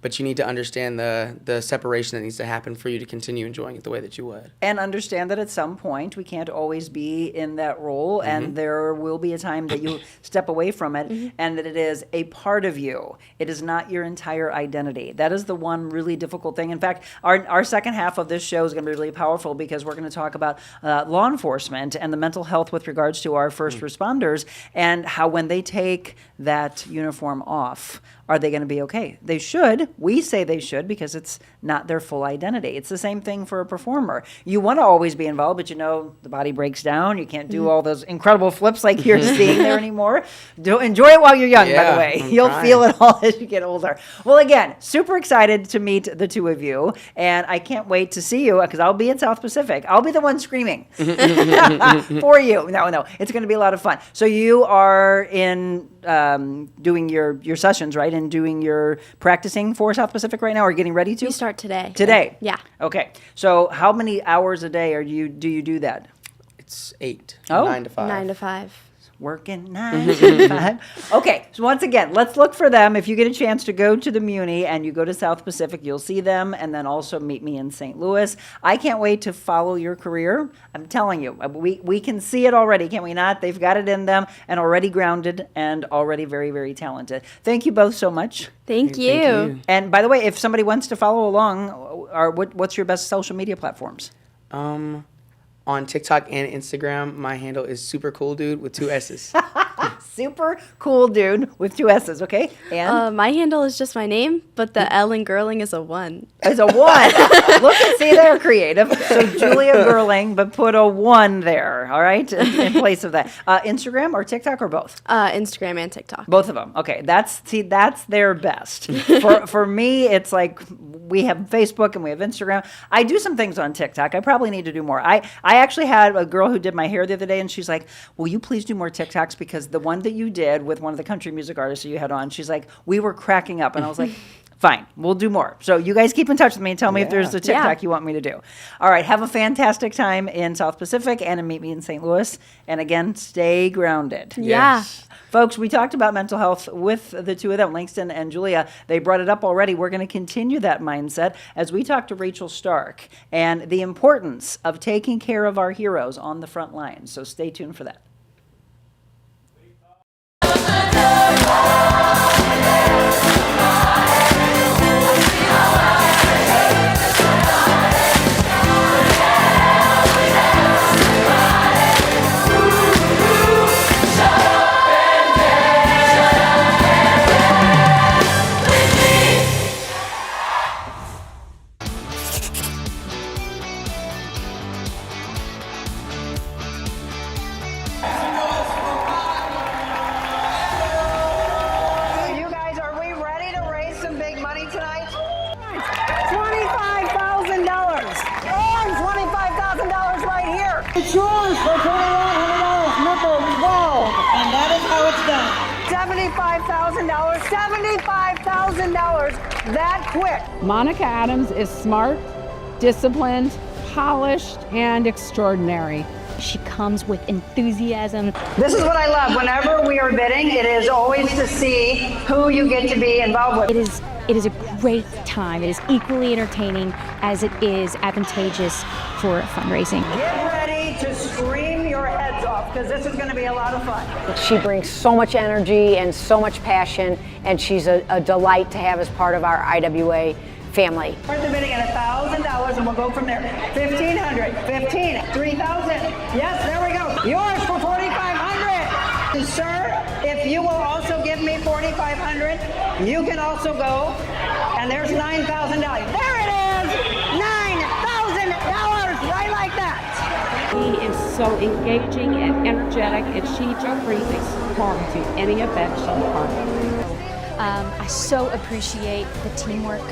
but you need to understand the separation that needs to happen for you to continue enjoying it the way that you would. And understand that at some point we can't always be in that role, and there will be a time that you step away from it, and that it is a part of you. It is not your entire identity. That is the one really difficult thing. In fact, our second half of this show is going to be really powerful because we're going to talk about law enforcement and the mental health with regards to our first responders, and how when they take that uniform off, are they going to be okay? They should. We say they should because it's not their full identity. It's the same thing for a performer. You want to always be involved, but the body breaks down. You can't do all those incredible flips like you're seeing there anymore. Enjoy it while you're young, by the way. You'll feel it all as you get older. Well, again, super excited to meet the two of you, and I can't wait to see you because I'll be in South Pacific. I'll be the one screaming for you. No, it's going to be a lot of fun. So you are in doing your sessions, right? And doing your practicing for South Pacific right now, or getting ready to? We start today. Today? Yeah. Okay. So how many hours a day do you do that? It's 8, Oh. 9 to 5. 9 to 5. Working 9 to 5. Okay, so once again, let's look for them. If you get a chance to go to the Muni and you go to South Pacific, you'll see them, and then also meet me in St. Louis. I can't wait to follow your career. I'm telling you, we can see it already, can we not? They've got it in them, and already grounded, and already very, very talented. Thank you both so much. Thank you. Thank you. And by the way, if somebody wants to follow along, what's your best social media platforms? On TikTok and Instagram, my handle is supercooldude with 2 S's. Super cool dude with 2 S's, okay? And My handle is just my name, but the L in Gerling is a 1. it's a 1. Look and see, they're creative. So Julia Gerling, but put a 1 there, all right, in place of that. Instagram or TikTok or both? Instagram and TikTok. Both of them. Okay, that's their best. For me, it's like we have Facebook and we have Instagram. I do some things on TikTok. I probably need to do more. I actually had a girl who did my hair the other day, and she's like, "Will you please do more TikToks? Because the one that you did with one of the country music artists that you had on," she's like, "we were cracking up," and I was like, fine, we'll do more. So you guys keep in touch with me and tell me if there's a TikTok you want me to do. All right, have a fantastic time in South Pacific, and meet me in St. Louis. And again, stay grounded. Yeah. Folks, we talked about mental health with the two of them, Langston and Julia. They brought it up already. We're going to continue that mindset as we talk to Rachel Stark and the importance of taking care of our heroes on the front lines. So stay tuned for that. You guys, are we ready to raise some big money tonight? $25,000. And $25,000 right here. It's yours for $2,100. Nipple, whoa. And that is how it's done. $75,000. $75,000 that quick. Monica Adams is smart, disciplined, polished, and extraordinary. She comes with enthusiasm. This is what I love. Whenever we are bidding, it is always to see who you get to be involved with. It is a great time. It is equally entertaining as it is advantageous for fundraising. Get ready to scream your heads off because this is going to be a lot of fun. She brings so much energy and so much passion, and she's a delight to have as part of our IWA family. We're bidding at $1,000 and we'll go from there. $1,500, $15,000, $3,000. Yes, there we go. Yours for $4,500. Sir, if you will also give me $4,500, you can also go. And there's $9,000. There it is! $9,000! Right like that. She is so engaging and energetic, and she just brings a spark to any event she's part of. I so appreciate the teamwork.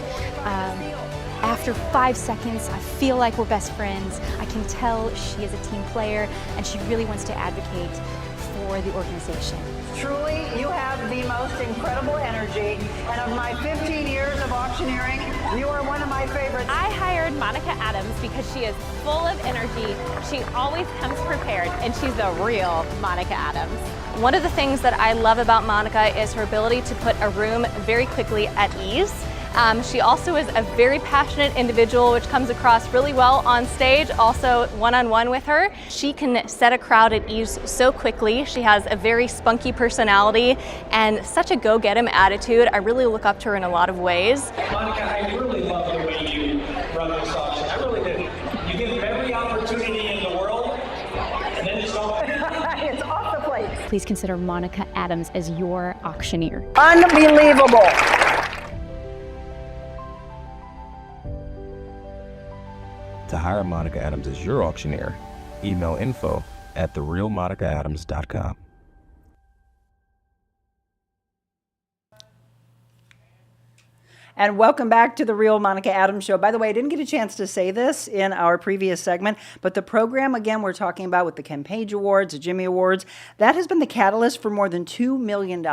After 5 seconds, I feel like we're best friends. I can tell she is a team player, and she really wants to advocate for the organization. Truly, you have the most incredible energy, and of my 15 years of auctioneering, you are one of my favorites. I hired Monica Adams because she is full of energy, she always comes prepared, and she's the real Monica Adams. One of the things that I love about Monica is her ability to put a room very quickly at ease. She also is a very passionate individual, which comes across really well on stage, also one-on-one with her. She can set a crowd at ease so quickly. She has a very spunky personality and such a go-get-'em attitude. I really look up to her in a lot of ways. Monica, I really love the way you run this auction. I really do. You give them every opportunity in the world, and then it's all It's off the plate. Please consider Monica Adams as your auctioneer. Unbelievable. To hire Monica Adams as your auctioneer, email info@therealmonicaadams.com. And welcome back to the Real Monica Adams Show. By the way, I didn't get a chance to say this in our previous segment, but the program, again, we're talking about with the Ken Page Awards, the Jimmy Awards, that has been the catalyst for more than $2 million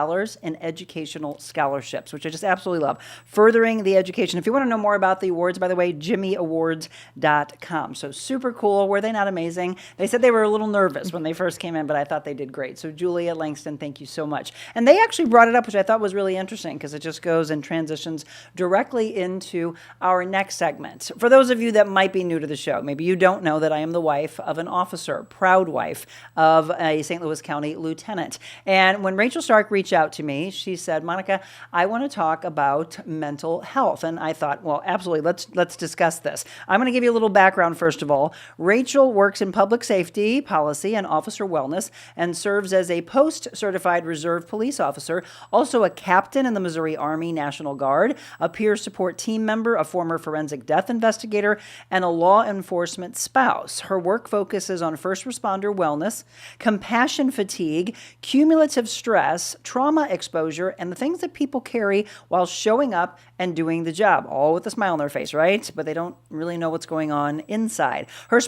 in educational scholarships, which I just absolutely love. Furthering the education. If you want to know more about the awards, by the way, jimmyawards.com. So super cool. Were they not amazing? They said they were a little nervous when they first came in, but I thought they did great. So Julia, Langston, thank you so much. And they actually brought it up, which I thought was really interesting because it just goes and transitions directly into our next segment. For those of you that might be new to the show, maybe you don't know that I am the wife of an officer, proud wife of a St. Louis County lieutenant. And when Rachel Stark reached out to me, she said, Monica, I want to talk about mental health. And I thought, well, absolutely, let's discuss this. I'm going to give you a little background first of all. Rachel works in public safety, policy, and officer wellness, and serves as a post-certified reserve police officer, also a captain in the Missouri Army National Guard, a peer support team member, a former forensic death investigator, and a law enforcement spouse. Her work focuses on first responder wellness, compassion fatigue, cumulative stress, trauma exposure, and the things that people carry while showing up and doing the job, all with a smile on their face, right? But they don't really know what's going on inside. Her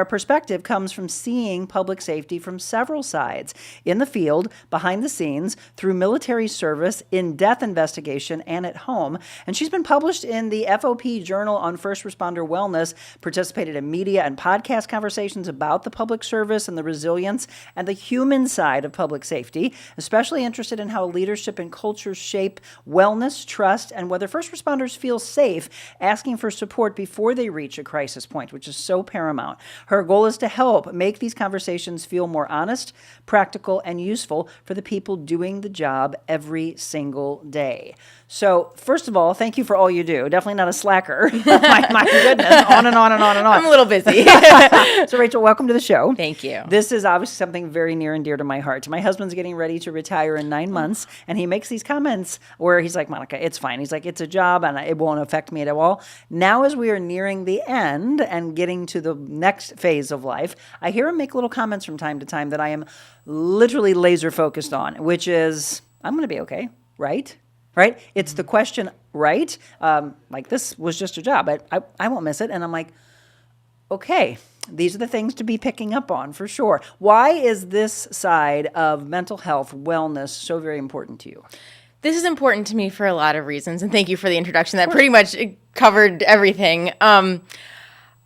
perspective comes from seeing public safety from several sides, in the field, behind the scenes, through military service, in death investigation, and at home. And she's been published in the FOP Journal on First Responder Wellness, participated in media and podcast conversations about the public service and the resilience and the human side of public safety, especially interested in how leadership and culture shape wellness, trust, and whether first responders feel safe asking for support before they reach a crisis point, which is so paramount. Her goal is to help make these conversations feel more honest, practical, and useful for the people doing the job every single day. So, first of all, thank you for all you do. Definitely not a slacker. my goodness, on and on and on and on. I'm a little busy. So, Rachel, welcome to the show. Thank you. This is obviously something very near and dear to my heart. My husband's getting ready to retire in 9 months, and he makes these comments where he's like, Monica, it's fine. He's like, it's a job, and it won't affect me at all. Now, as we are nearing the end and getting to the next phase of life, I hear him make little comments from time to time that I am literally laser focused on, which is, I'm going to be okay, right? Right? It's the question, right? Like, this was just a job. I won't miss it. And I'm like, okay, these are the things to be picking up on for sure. Why is this side of mental health, wellness, so very important to you? This is important to me for a lot of reasons. And thank you for the introduction. That pretty much covered everything.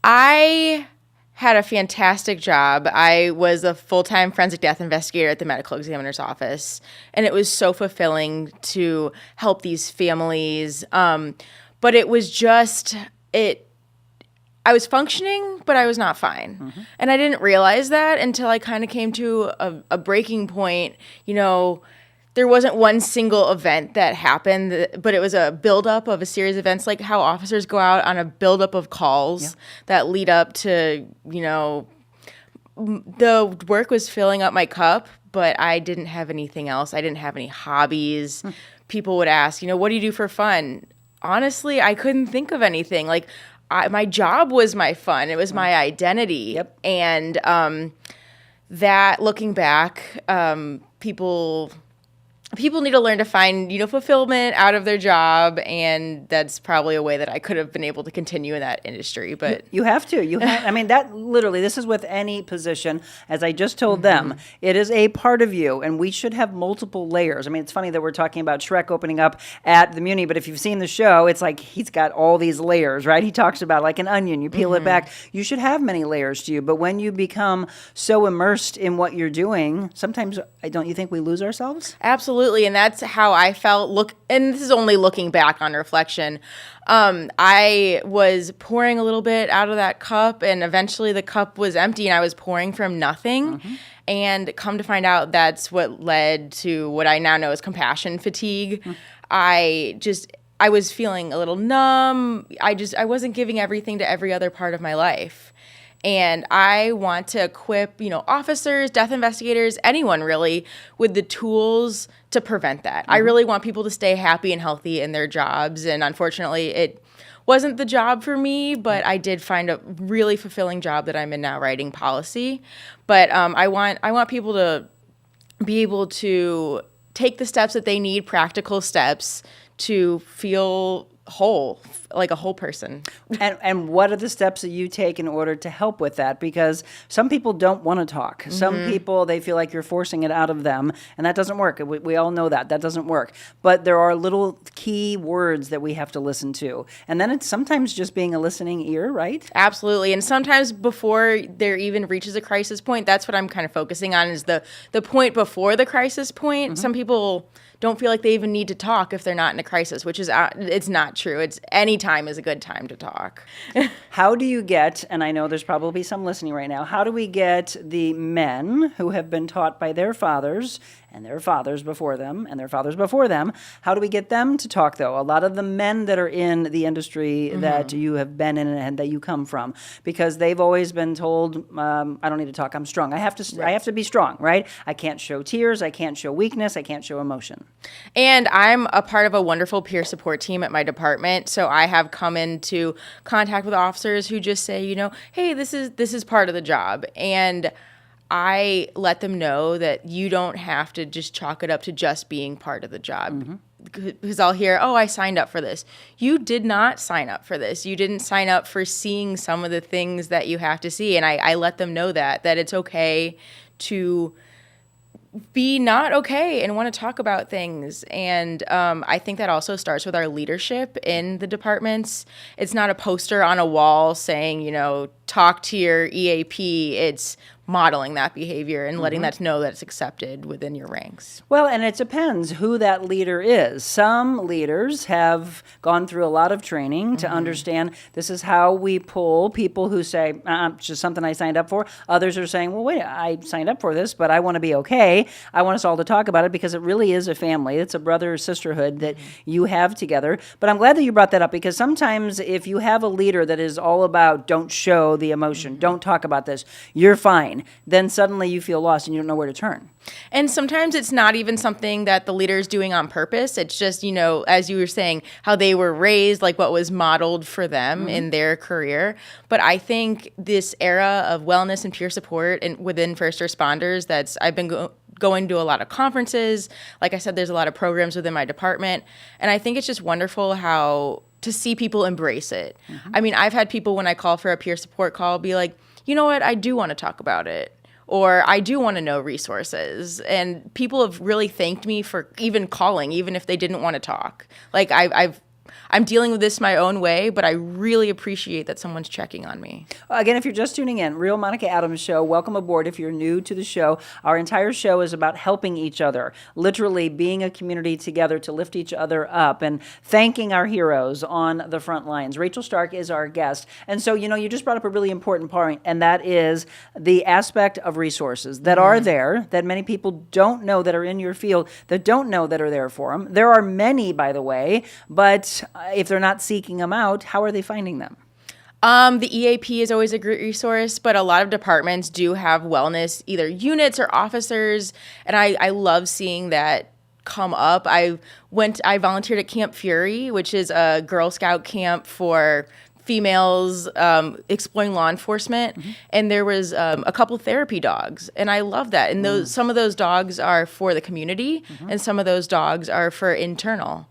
I had a fantastic job. I was a full-time forensic death investigator at the medical examiner's office, and it was so fulfilling to help these families. But it was just, I was functioning, but I was not fine. Mm-hmm. And I didn't realize that until I kind of came to a breaking point. You know, there wasn't one single event that happened, but it was a buildup of a series of events, like how officers go out on a buildup of calls that lead up to, you know, the work was filling up my cup, but I didn't have anything else. I didn't have any hobbies. People would ask, you know, what do you do for fun? Honestly, I couldn't think of anything. Like, my job was my fun. It was my identity. Yep. And that, looking back, people people need to learn to find, fulfillment out of their job, and that's probably a way that I could have been able to continue in that industry. But you have to. I mean, that literally, this is with any position. As I just told them, it is a part of you, and we should have multiple layers. I mean, it's funny that we're talking about Shrek opening up at the Muni, but if you've seen the show, it's like he's got all these layers, right? He talks about like an onion. You peel it back. You should have many layers to you, but when you become so immersed in what you're doing, sometimes, don't you think we lose ourselves? Absolutely. And that's how I felt. And this is only looking back on reflection. I was pouring a little bit out of that cup, and eventually the cup was empty, and I was pouring from nothing. And come to find out, that's what led to what I now know as compassion fatigue. I was feeling a little numb. I wasn't giving everything to every other part of my life. And I want to equip, officers, death investigators, anyone really, with the tools to prevent that. I really want people to stay happy and healthy in their jobs. And unfortunately, it wasn't the job for me, but I did find a really fulfilling job that I'm in now, writing policy. But I want people to be able to take the steps that they need, practical steps, to feel whole, like a whole person. And what are the steps that you take in order to help with that? Because some people don't want to talk. Some people, they feel like you're forcing it out of them, and that doesn't work. We all know that. That doesn't work. But there are little key words that we have to listen to. And then it's sometimes just being a listening ear, right? Absolutely. And sometimes before there even reaches a crisis point, that's what I'm kind of focusing on, is the point before the crisis point. Some people don't feel like they even need to talk if they're not in a crisis, which is, it's not true. It's any time is a good time to talk. How do you get, and I know there's probably some listening right now, how do we get the men who have been taught by their fathers and their fathers before them and their fathers before them, how do we get them to talk, though? A lot of the men that are in the industry that you have been in and that you come from, because they've always been told, I don't need to talk, I'm strong. I have to be strong, right? I can't show tears, I can't show weakness, I can't show emotion. And I'm a part of a wonderful peer support team at my department, so I have come into contact with officers who just say, hey, this is part of the job. And I let them know that you don't have to just chalk it up to just being part of the job. Because I'll hear, I signed up for this. You did not sign up for this. You didn't sign up for seeing some of the things that you have to see. And I let them know that it's okay to be not okay and want to talk about things. And I think that also starts with our leadership in the departments. It's not a poster on a wall saying, talk to your EAP. It's modeling that behavior and letting that know that it's accepted within your ranks. Well, and it depends who that leader is. Some leaders have gone through a lot of training to understand this is how we pull people who say, it's just something I signed up for. Others are saying, well, wait, I signed up for this, but I want to be okay. I want us all to talk about it because it really is a family. It's a brother or sisterhood that you have together. But I'm glad that you brought that up, because sometimes if you have a leader that is all about don't show the emotion, don't talk about this, you're fine, then suddenly you feel lost and you don't know where to turn. And sometimes it's not even something that the leader is doing on purpose. It's just, as you were saying, how they were raised, like what was modeled for them in their career. But I think this era of wellness and peer support within first responders, I've been going to a lot of conferences. Like I said, there's a lot of programs within my department. And I think it's just wonderful to see people embrace it. I mean, I've had people, when I call for a peer support call, be like, you know what, I do want to talk about it. Or I do want to know resources. And people have really thanked me for even calling, even if they didn't want to talk. Like I'm dealing with this my own way, but I really appreciate that someone's checking on me. Again, if you're just tuning in, Real Monica Adams Show, welcome aboard. If you're new to the show, our entire show is about helping each other, literally being a community together to lift each other up and thanking our heroes on the front lines. Rachel Stark is our guest. And so, you just brought up a really important point, and that is the aspect of resources that are there, that many people don't know that are in your field, that don't know that are there for them. There are many, by the way, but if they're not seeking them out, how are they finding them? The EAP is always a great resource, but a lot of departments do have wellness, either units or officers, and I love seeing that come up. I volunteered at Camp Fury, which is a Girl Scout camp for females exploring law enforcement, and there was a couple therapy dogs, and I love that. And some of those dogs are for the community, and some of those dogs are for internal.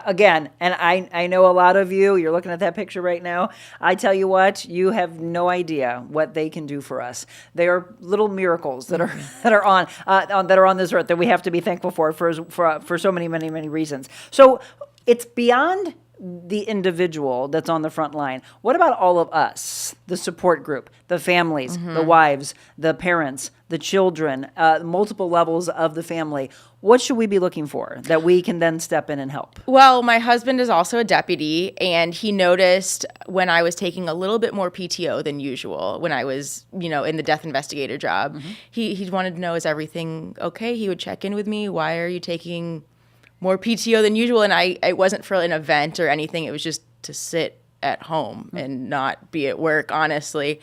Again, and I know a lot of you, you're looking at that picture right now. I tell you what, you have no idea what they can do for us. They are little miracles that are on this earth that we have to be thankful for so many reasons. So it's beyond the individual that's on the front line. What about all of us, the support group, the families, the wives, the parents, the children, multiple levels of the family? What should we be looking for that we can then step in and help? Well, my husband is also a deputy, and he noticed when I was taking a little bit more PTO than usual when I was, in the death investigator job. He wanted to know, is everything okay? He would check in with me. Why are you taking more PTO than usual? And it wasn't for an event or anything. It was just to sit at home and not be at work, honestly.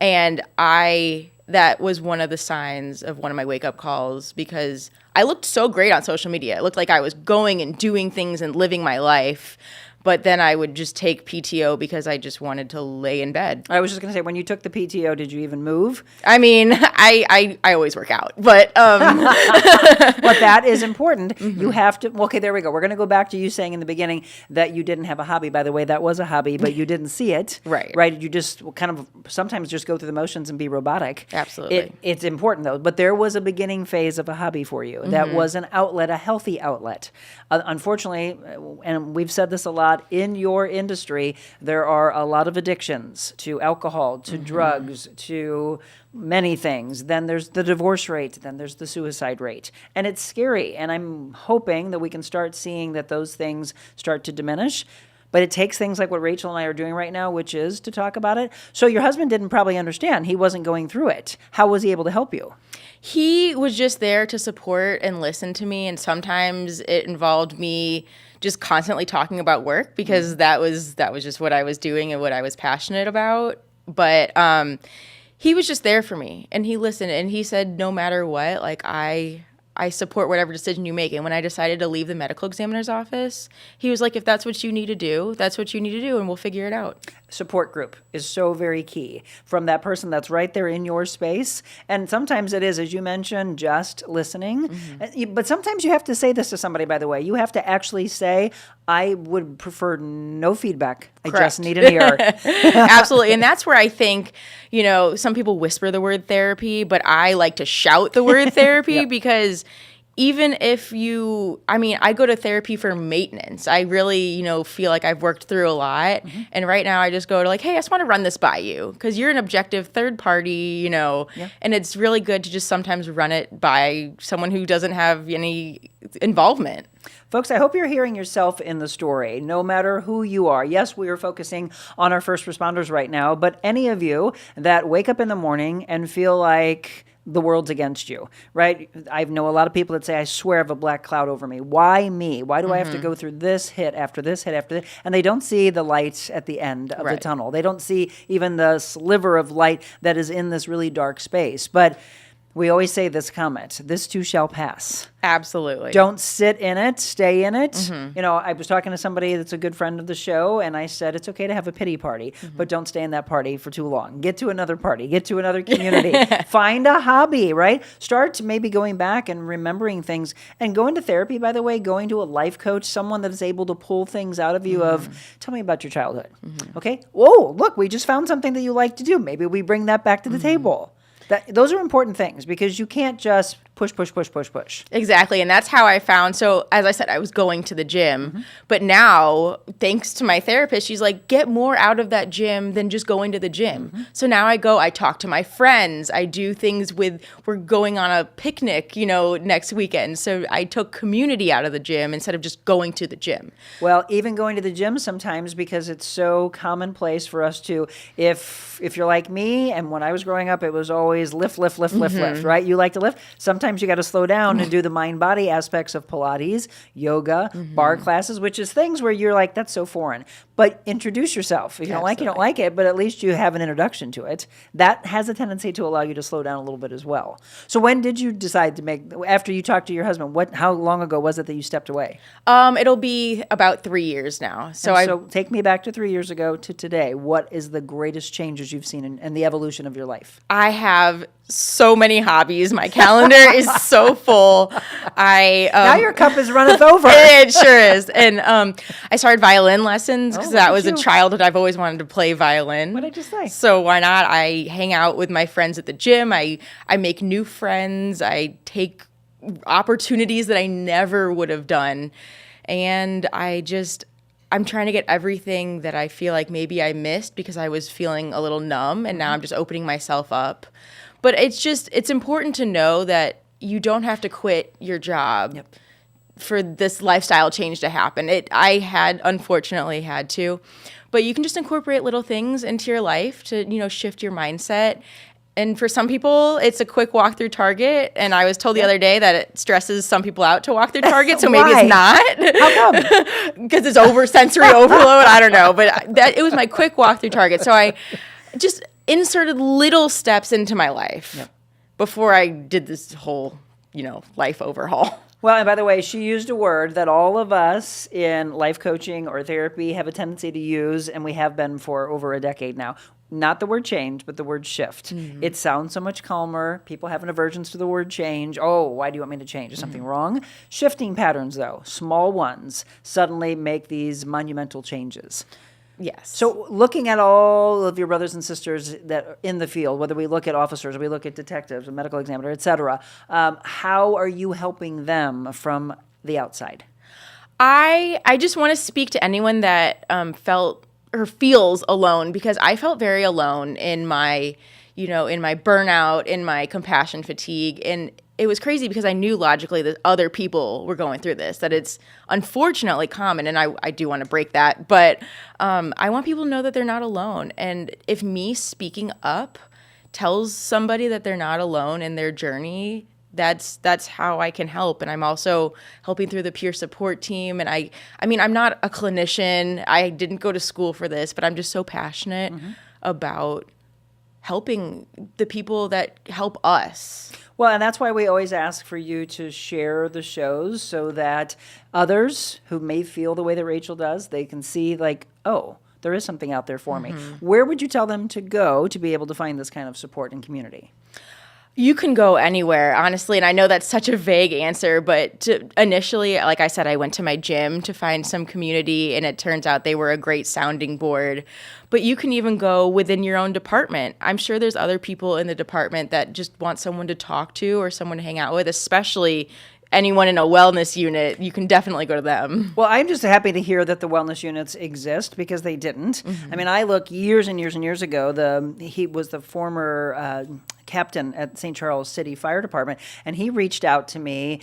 And that was one of the signs of one of my wake-up calls, because I looked so great on social media. It looked like I was going and doing things and living my life. But then I would just take PTO because I just wanted to lay in bed. I was just going to say, when you took the PTO, did you even move? I mean, I always work out, but but that is important. You have to. Okay, there we go. We're going to go back to you saying in the beginning that you didn't have a hobby. By the way, that was a hobby, but you didn't see it. Right. You just kind of sometimes just go through the motions and be robotic. Absolutely. It's important though. But there was a beginning phase of a hobby for you. That was an outlet, a healthy outlet. Unfortunately, and we've said this a lot, in your industry, there are a lot of addictions to alcohol, to drugs, to many things. Then there's the divorce rate, then there's the suicide rate. And it's scary. And I'm hoping that we can start seeing that those things start to diminish. But it takes things like what Rachel and I are doing right now, which is to talk about it. So your husband didn't probably understand. He wasn't going through it. How was he able to help you? He was just there to support and listen to me. And sometimes it involved me just constantly talking about work, because that was just what I was doing and what I was passionate about. But he was just there for me, and he listened, and he said, no matter what, like I support whatever decision you make. And when I decided to leave the medical examiner's office, he was like, if that's what you need to do, that's what you need to do, and we'll figure it out. Support group is so very key from that person that's right there in your space. And sometimes it is, as you mentioned, just listening. But sometimes you have to say this to somebody, by the way. You have to actually say, I would prefer no feedback. Correct. I just need an ear. Absolutely. And that's where I think, some people whisper the word therapy, but I like to shout the word therapy because even if I go to therapy for maintenance. I really, feel like I've worked through a lot. And right now I just go to hey, I just want to run this by you, because you're an objective third party, and it's really good to just sometimes run it by someone who doesn't have any involvement. Folks, I hope you're hearing yourself in the story, no matter who you are. Yes, we are focusing on our first responders right now, but any of you that wake up in the morning and feel like the world's against you, right? I know a lot of people that say, I swear I have a black cloud over me. Why me? Why do I have to go through this hit after this hit after this? And they don't see the light at the end of the tunnel. They don't see even the sliver of light that is in this really dark space. But we always say this comment, this too shall pass. Absolutely. Don't sit in it, stay in it. I was talking to somebody that's a good friend of the show, and I said, it's okay to have a pity party, but don't stay in that party for too long. Get to another party, get to another community, find a hobby, right? Start maybe going back and remembering things, and going to therapy, by the way, going to a life coach, someone that is able to pull things out of you of, tell me about your childhood. Okay? Whoa, look, we just found something that you like to do. Maybe we bring that back to the table. Those are important things, because you can't just push. Exactly. And that's how I found. So as I said, I was going to the gym, but now thanks to my therapist, she's like, get more out of that gym than just going to the gym. So now I talk to my friends. I do things we're going on a picnic, next weekend. So I took community out of the gym instead of just going to the gym. Well, even going to the gym sometimes, because it's so commonplace for us to, if you're like me, and when I was growing up, it was always lift, right? You like to lift. Sometimes you got to slow down and do the mind-body aspects of Pilates, yoga, bar classes, which is things where you're like, that's so foreign. But introduce yourself. If you don't like it, you don't like it, but at least you have an introduction to it. That has a tendency to allow you to slow down a little bit as well. So when did you decide to make, after you talked to your husband, how long ago was it that you stepped away? It'll be about 3 years now. So take me back to 3 years ago to today. What is the greatest changes you've seen in the evolution of your life? I have so many hobbies. My calendar is so full. Now your cup is runneth over. It sure is. And I started violin lessons because that was a childhood. I've always wanted to play violin. What did you say? So why not? I hang out with my friends at the gym. I make new friends. I take opportunities that I never would have done. And I'm trying to get everything that I feel like maybe I missed because I was feeling a little numb, and now I'm just opening myself up. But it's important to know that you don't have to quit your job for this lifestyle change to happen. I had unfortunately had to, but you can just incorporate little things into your life to, shift your mindset. And for some people, it's a quick walk through Target. And I was told the other day that it stresses some people out to walk through Target, so maybe it's not. How come? Because it's sensory overload. I don't know. But it was my quick walk through Target. So I just inserted little steps into my life before I did this whole, life overhaul. Well, and by the way, she used a word that all of us in life coaching or therapy have a tendency to use, and we have been for over a decade now. Not the word change, but the word shift. Mm-hmm. It sounds so much calmer. People have an aversion to the word change. Oh, why do you want me to change? Is something wrong? Shifting patterns, though, small ones, suddenly make these monumental changes. Yes. So looking at all of your brothers and sisters that are in the field, whether we look at officers or we look at detectives, a medical examiner, et cetera, how are you helping them from the outside? I just want to speak to anyone that felt or feels alone, because I felt very alone in my, in my burnout, in my compassion fatigue. And it was crazy because I knew logically that other people were going through this, that it's unfortunately common. And I do want to break that. But I want people to know that they're not alone. And if me speaking up tells somebody that they're not alone in their journey, that's how I can help. And I'm also helping through the peer support team. And I'm not a clinician. I didn't go to school for this, but I'm just so passionate about helping the people that help us. Well, and that's why we always ask for you to share the shows so that others who may feel the way that Rachel does, they can see like, oh, there is something out there for me. Where would you tell them to go to be able to find this kind of support and community? You can go anywhere, honestly, and I know that's such a vague answer, but initially, like I said, I went to my gym to find some community, and it turns out they were a great sounding board. But you can even go within your own department. I'm sure there's other people in the department that just want someone to talk to or someone to hang out with, especially anyone in a wellness unit. You can definitely go to them. Well, I'm just happy to hear that the wellness units exist, because they didn't. I mean, I look years and years and years ago, he was the former captain at St. Charles City Fire Department, and he reached out to me,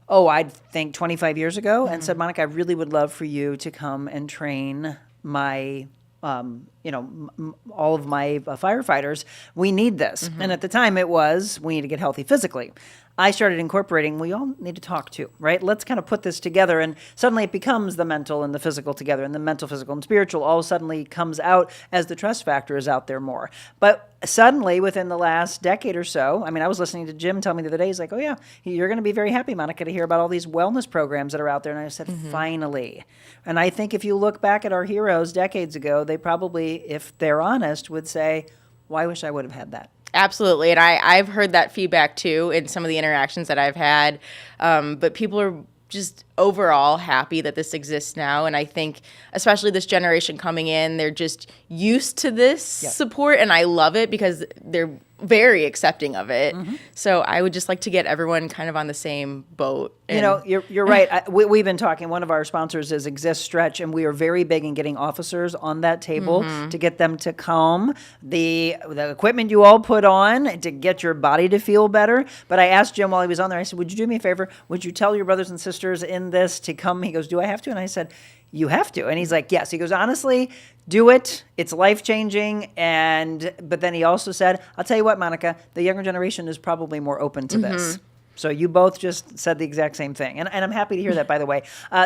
I think 25 years ago, and said, Monica, I really would love for you to come and train my all of my firefighters. We need this. And at the time it was, we need to get healthy physically. I started incorporating, we all need to talk too, right? Let's kind of put this together, and suddenly it becomes the mental and the physical together, and the mental, physical, and spiritual all suddenly comes out as the trust factor is out there more. But suddenly, within the last decade or so, I mean, I was listening to Jim tell me the other day, he's like, oh yeah, you're going to be very happy, Monica, to hear about all these wellness programs that are out there. And I said, finally. And I think if you look back at our heroes decades ago, they probably, if they're honest, would say, well, I wish I would have had that. Absolutely. And I've heard that feedback too in some of the interactions that I've had. But people are just overall happy that this exists now. And I think especially this generation coming in, they're just used to this support. And I love it because they're very accepting of it. So I would just like to get everyone kind of on the same boat. You're right. We've been talking. One of our sponsors is Exist Stretch, and we are very big in getting officers on that table to get them to come. The equipment you all put on to get your body to feel better. But I asked Jim while he was on there, I said, would you do me a favor? Would you tell your brothers and sisters in this to come? He goes, do I have to? And I said, you have to. And he's like, yes. He goes, honestly, do it. It's life-changing. But then he also said, I'll tell you what, Monica, the younger generation is probably more open to this. So you both just said the exact same thing. And I'm happy to hear that, by the way.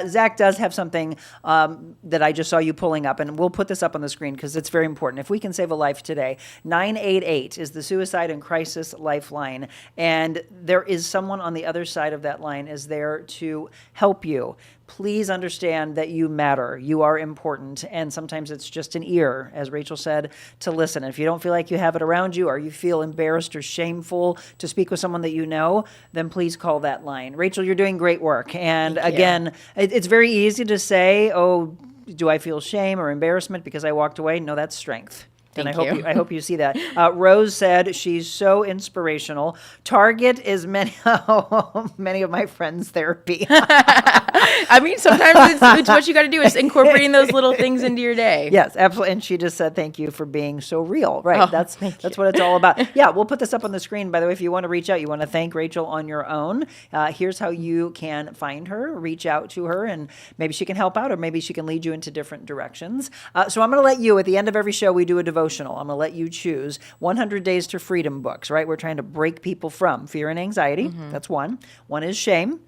Zach does have something that I just saw you pulling up, and we'll put this up on the screen because it's very important. If we can save a life today, 988 is the Suicide and Crisis Lifeline. And there is someone on the other side of that line is there to help you. Please understand that you matter. You are important. And sometimes it's just an ear, as Rachel said, to listen. If you don't feel like you have it around you, or you feel embarrassed or shameful to speak with someone that you know, then please call that line. Rachel, you're doing great work. And again, it's very easy to say, oh, do I feel shame or embarrassment because I walked away? No, that's strength. And I hope you see that. Rose said she's so inspirational. Target is many of my friends' therapy. I mean, sometimes it's what you got to do is incorporating those little things into your day. Yes, absolutely. And she just said thank you for being so real. Right. That's what it's all about. Yeah, we'll put this up on the screen. By the way, if you want to reach out, you want to thank Rachel on your own, here's how you can find her, reach out to her, and maybe she can help out, or maybe she can lead you into different directions. So I'm going to let you, at the end of every show, we do a devotional. I'm going to let you choose 100 Days to Freedom books, right? We're trying to break people from fear and anxiety. That's one. One is shame,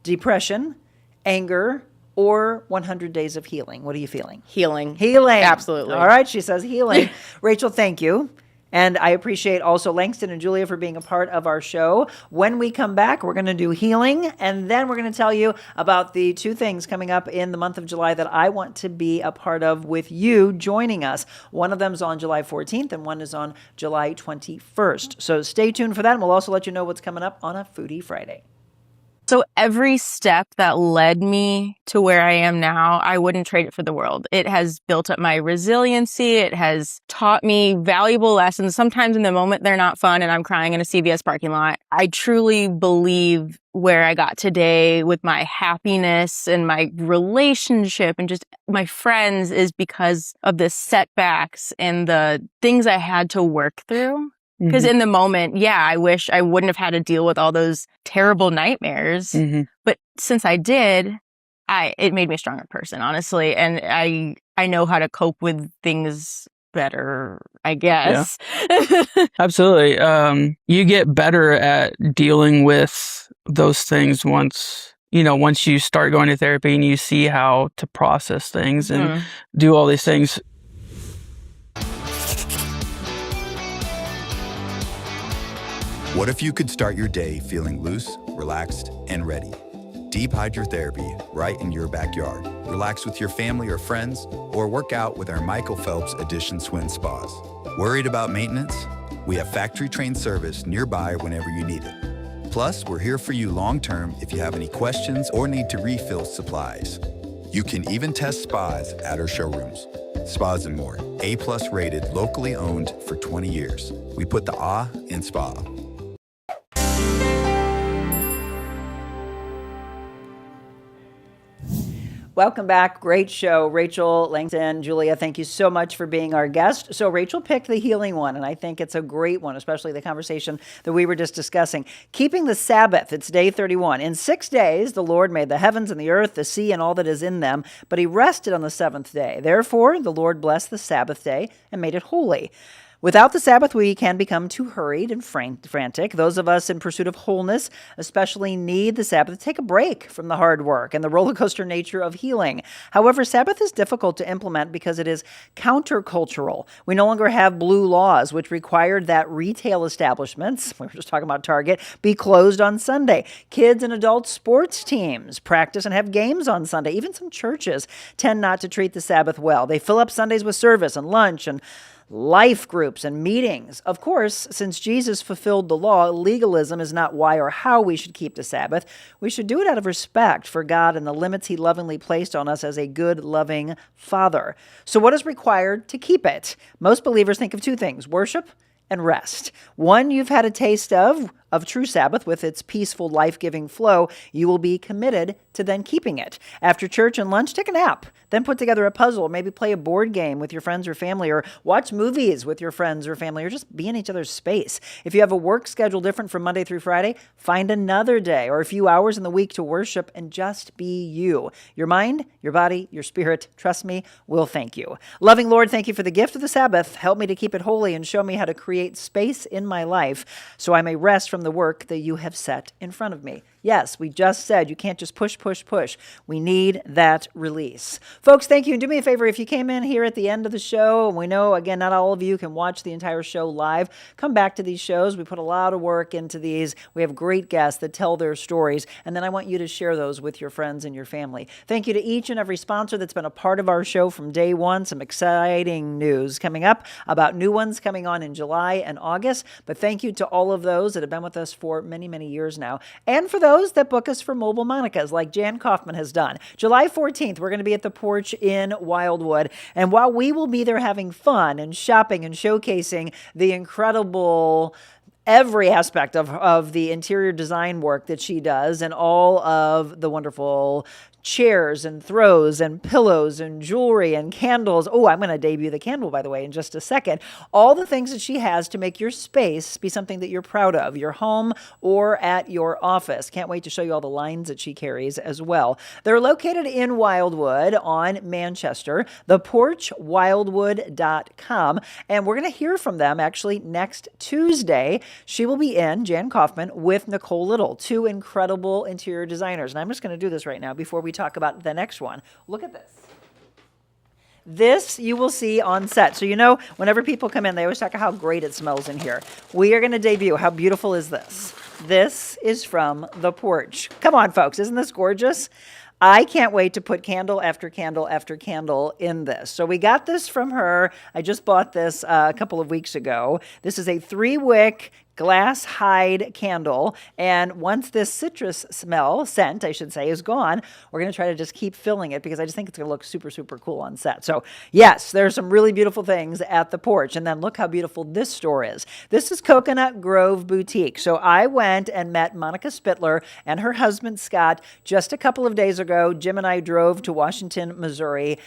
depression, anger, or 100 Days of Healing. What are you feeling? Healing. Absolutely. All right. She says healing. Rachel, thank you. And I appreciate also Langston and Julia for being a part of our show. When we come back, we're going to do healing, and then we're going to tell you about the two things coming up in the month of July that I want to be a part of with you joining us. One of them is on July 14th, and one is on July 21st. So stay tuned for that, and we'll also let you know what's coming up on a Foodie Friday. So every step that led me to where I am now, I wouldn't trade it for the world. It has built up my resiliency. It has taught me valuable lessons. Sometimes in the moment, they're not fun and I'm crying in a CVS parking lot. I truly believe where I got today with my happiness and my relationship and just my friends is because of the setbacks and the things I had to work through. Because in the moment, I wish I wouldn't have had to deal with all those terrible nightmares. But since I did, it made me a stronger person, honestly. And I know how to cope with things better, I guess. Yeah. Absolutely. You get better at dealing with those things once you start going to therapy and you see how to process things and do all these things. What if you could start your day feeling loose, relaxed, and ready? Deep Hydrotherapy right in your backyard. Relax with your family or friends, or work out with our Michael Phelps Edition Swim Spas. Worried about maintenance? We have factory-trained service nearby whenever you need it. Plus, we're here for you long-term if you have any questions or need to refill supplies. You can even test spas at our showrooms. Spas and More, A+ rated, locally owned for 20 years. We put the ah in spa. Welcome back. Great show. Rachel, Langston, Julia, thank you so much for being our guest. So Rachel picked the healing one, and I think it's a great one, especially the conversation that we were just discussing. Keeping the Sabbath, it's day 31. In 6 days, the Lord made the heavens and the earth, the sea, and all that is in them, but he rested on the seventh day. Therefore, the Lord blessed the Sabbath day and made it holy. Without the Sabbath, we can become too hurried and frantic. Those of us in pursuit of wholeness especially need the Sabbath to take a break from the hard work and the roller coaster nature of healing. However, Sabbath is difficult to implement because it is countercultural. We no longer have blue laws, which required that retail establishments, we were just talking about Target, be closed on Sunday. Kids and adult sports teams practice and have games on Sunday. Even some churches tend not to treat the Sabbath well. They fill up Sundays with service and lunch and life groups and meetings. Of course, since Jesus fulfilled the law, legalism is not why or how we should keep the Sabbath. We should do it out of respect for God and the limits he lovingly placed on us as a good, loving Father. So what is required to keep it? Most believers think of two things: worship and rest. One you've had a taste of true Sabbath with its peaceful, life-giving flow. You will be committed to then keeping it. After church and lunch, take a nap. Then put together a puzzle, or maybe play a board game with your friends or family, or watch movies with your friends or family, or just be in each other's space. If you have a work schedule different from Monday through Friday, find another day or a few hours in the week to worship and just be you. Your mind, your body, your spirit, trust me, will thank you. Loving Lord, thank you for the gift of the Sabbath. Help me to keep it holy and show me how to create space in my life so I may rest from from the work that you have set in front of me. Yes, we just said you can't just push, push, push. We need that release. Folks, thank you. And do me a favor, if you came in here at the end of the show, and we know, again, not all of you can watch the entire show live, come back to these shows. We put a lot of work into these. We have great guests that tell their stories, and then I want you to share those with your friends and your family. Thank you to each and every sponsor that's been a part of our show from day one. Some exciting news coming up about new ones coming on in July and August. But thank you to all of those that have been with us for many, many years now. And for those that book us for Mobile Monicas, like Jan Kaufman has done. July 14th, we're going to be at the Porch in Wildwood. And while we will be there having fun and shopping and showcasing the incredible every aspect of the interior design work that she does and all of the wonderful chairs and throws and pillows and jewelry and candles. Oh, I'm going to debut the candle, by the way, in just a second. All the things that she has to make your space be something that you're proud of, your home or at your office. Can't wait to show you all the lines that she carries as well. They're located in Wildwood on Manchester, theporchwildwood.com. And we're going to hear from them actually next Tuesday. She will be in, Jan Kaufman, with Nicole Little, two incredible interior designers. And I'm just going to do this right now before we talk about the next one. Look at this. This you will see on set. So, you know, whenever people come in, they always talk about how great it smells in here. We are going to debut. How beautiful is this? This is from The Porch. Come on, folks. Isn't this gorgeous? I can't wait to put candle after candle after candle in this. So we got this from her. I just bought this a couple of weeks ago. This is a 3-wick glass hide candle. And once this citrus scent, I should say, is gone, we're going to try to just keep filling it because I just think it's going to look super, super cool on set. So yes, there's some really beautiful things at the Porch. And then look how beautiful this store is. This is Coconut Grove Boutique. So I went and met Monica Spittler and her husband, Scott, just a couple of days ago. Jim and I drove to Washington, Missouri.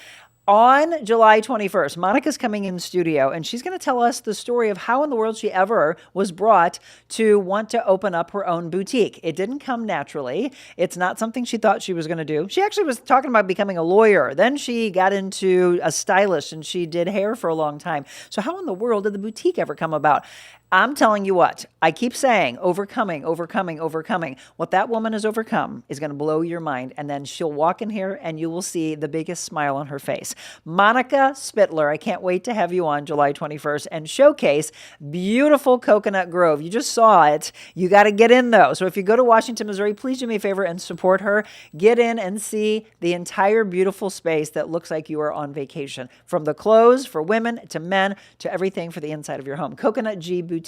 On July 21st, Monica's coming in studio, and she's going to tell us the story of how in the world she ever was brought to want to open up her own boutique. It didn't come naturally. It's not something she thought she was going to do. She actually was talking about becoming a lawyer. Then she got into a stylist, and she did hair for a long time. So how in the world did the boutique ever come about? I'm telling you what, I keep saying overcoming, overcoming, overcoming. What that woman has overcome is going to blow your mind. And then she'll walk in here and you will see the biggest smile on her face. Monica Spittler, I can't wait to have you on July 21st and showcase beautiful Coconut Grove. You just saw it. You got to get in though. So if you go to Washington, Missouri, please do me a favor and support her. Get in and see the entire beautiful space that looks like you are on vacation. From the clothes for women to men to everything for the inside of your home. CoconutGBoutique.com.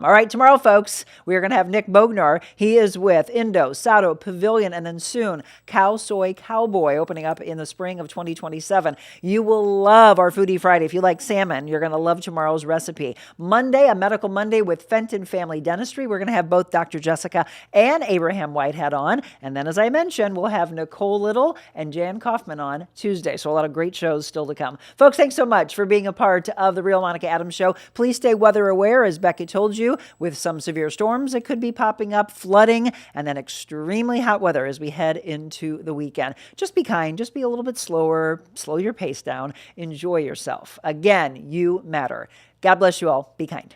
All right, tomorrow, folks, we are going to have Nick Bognar. He is with Indo, Sato, Pavilion, and then soon Cow Soy Cowboy opening up in the spring of 2027. You will love our Foodie Friday. If you like salmon, you're going to love tomorrow's recipe. Monday, a Medical Monday with Fenton Family Dentistry. We're going to have both Dr. Jessica and Abraham Whitehead on. And then, as I mentioned, we'll have Nicole Little and Jan Kaufman on Tuesday. So a lot of great shows still to come. Folks, thanks so much for being a part of the Real Monica Adams Show. Please stay weather aware, as Becky told you, with some severe storms that could be popping up, flooding, and then extremely hot weather as we head into the weekend. Just be kind. Just be a little bit slower. Slow your pace down. Enjoy yourself. Again, you matter. God bless you all. Be kind.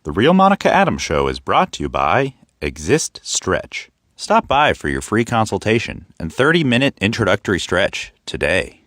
The Real Monica Adams Show is brought to you by Exist Stretch. Stop by for your free consultation and 30-minute introductory stretch today.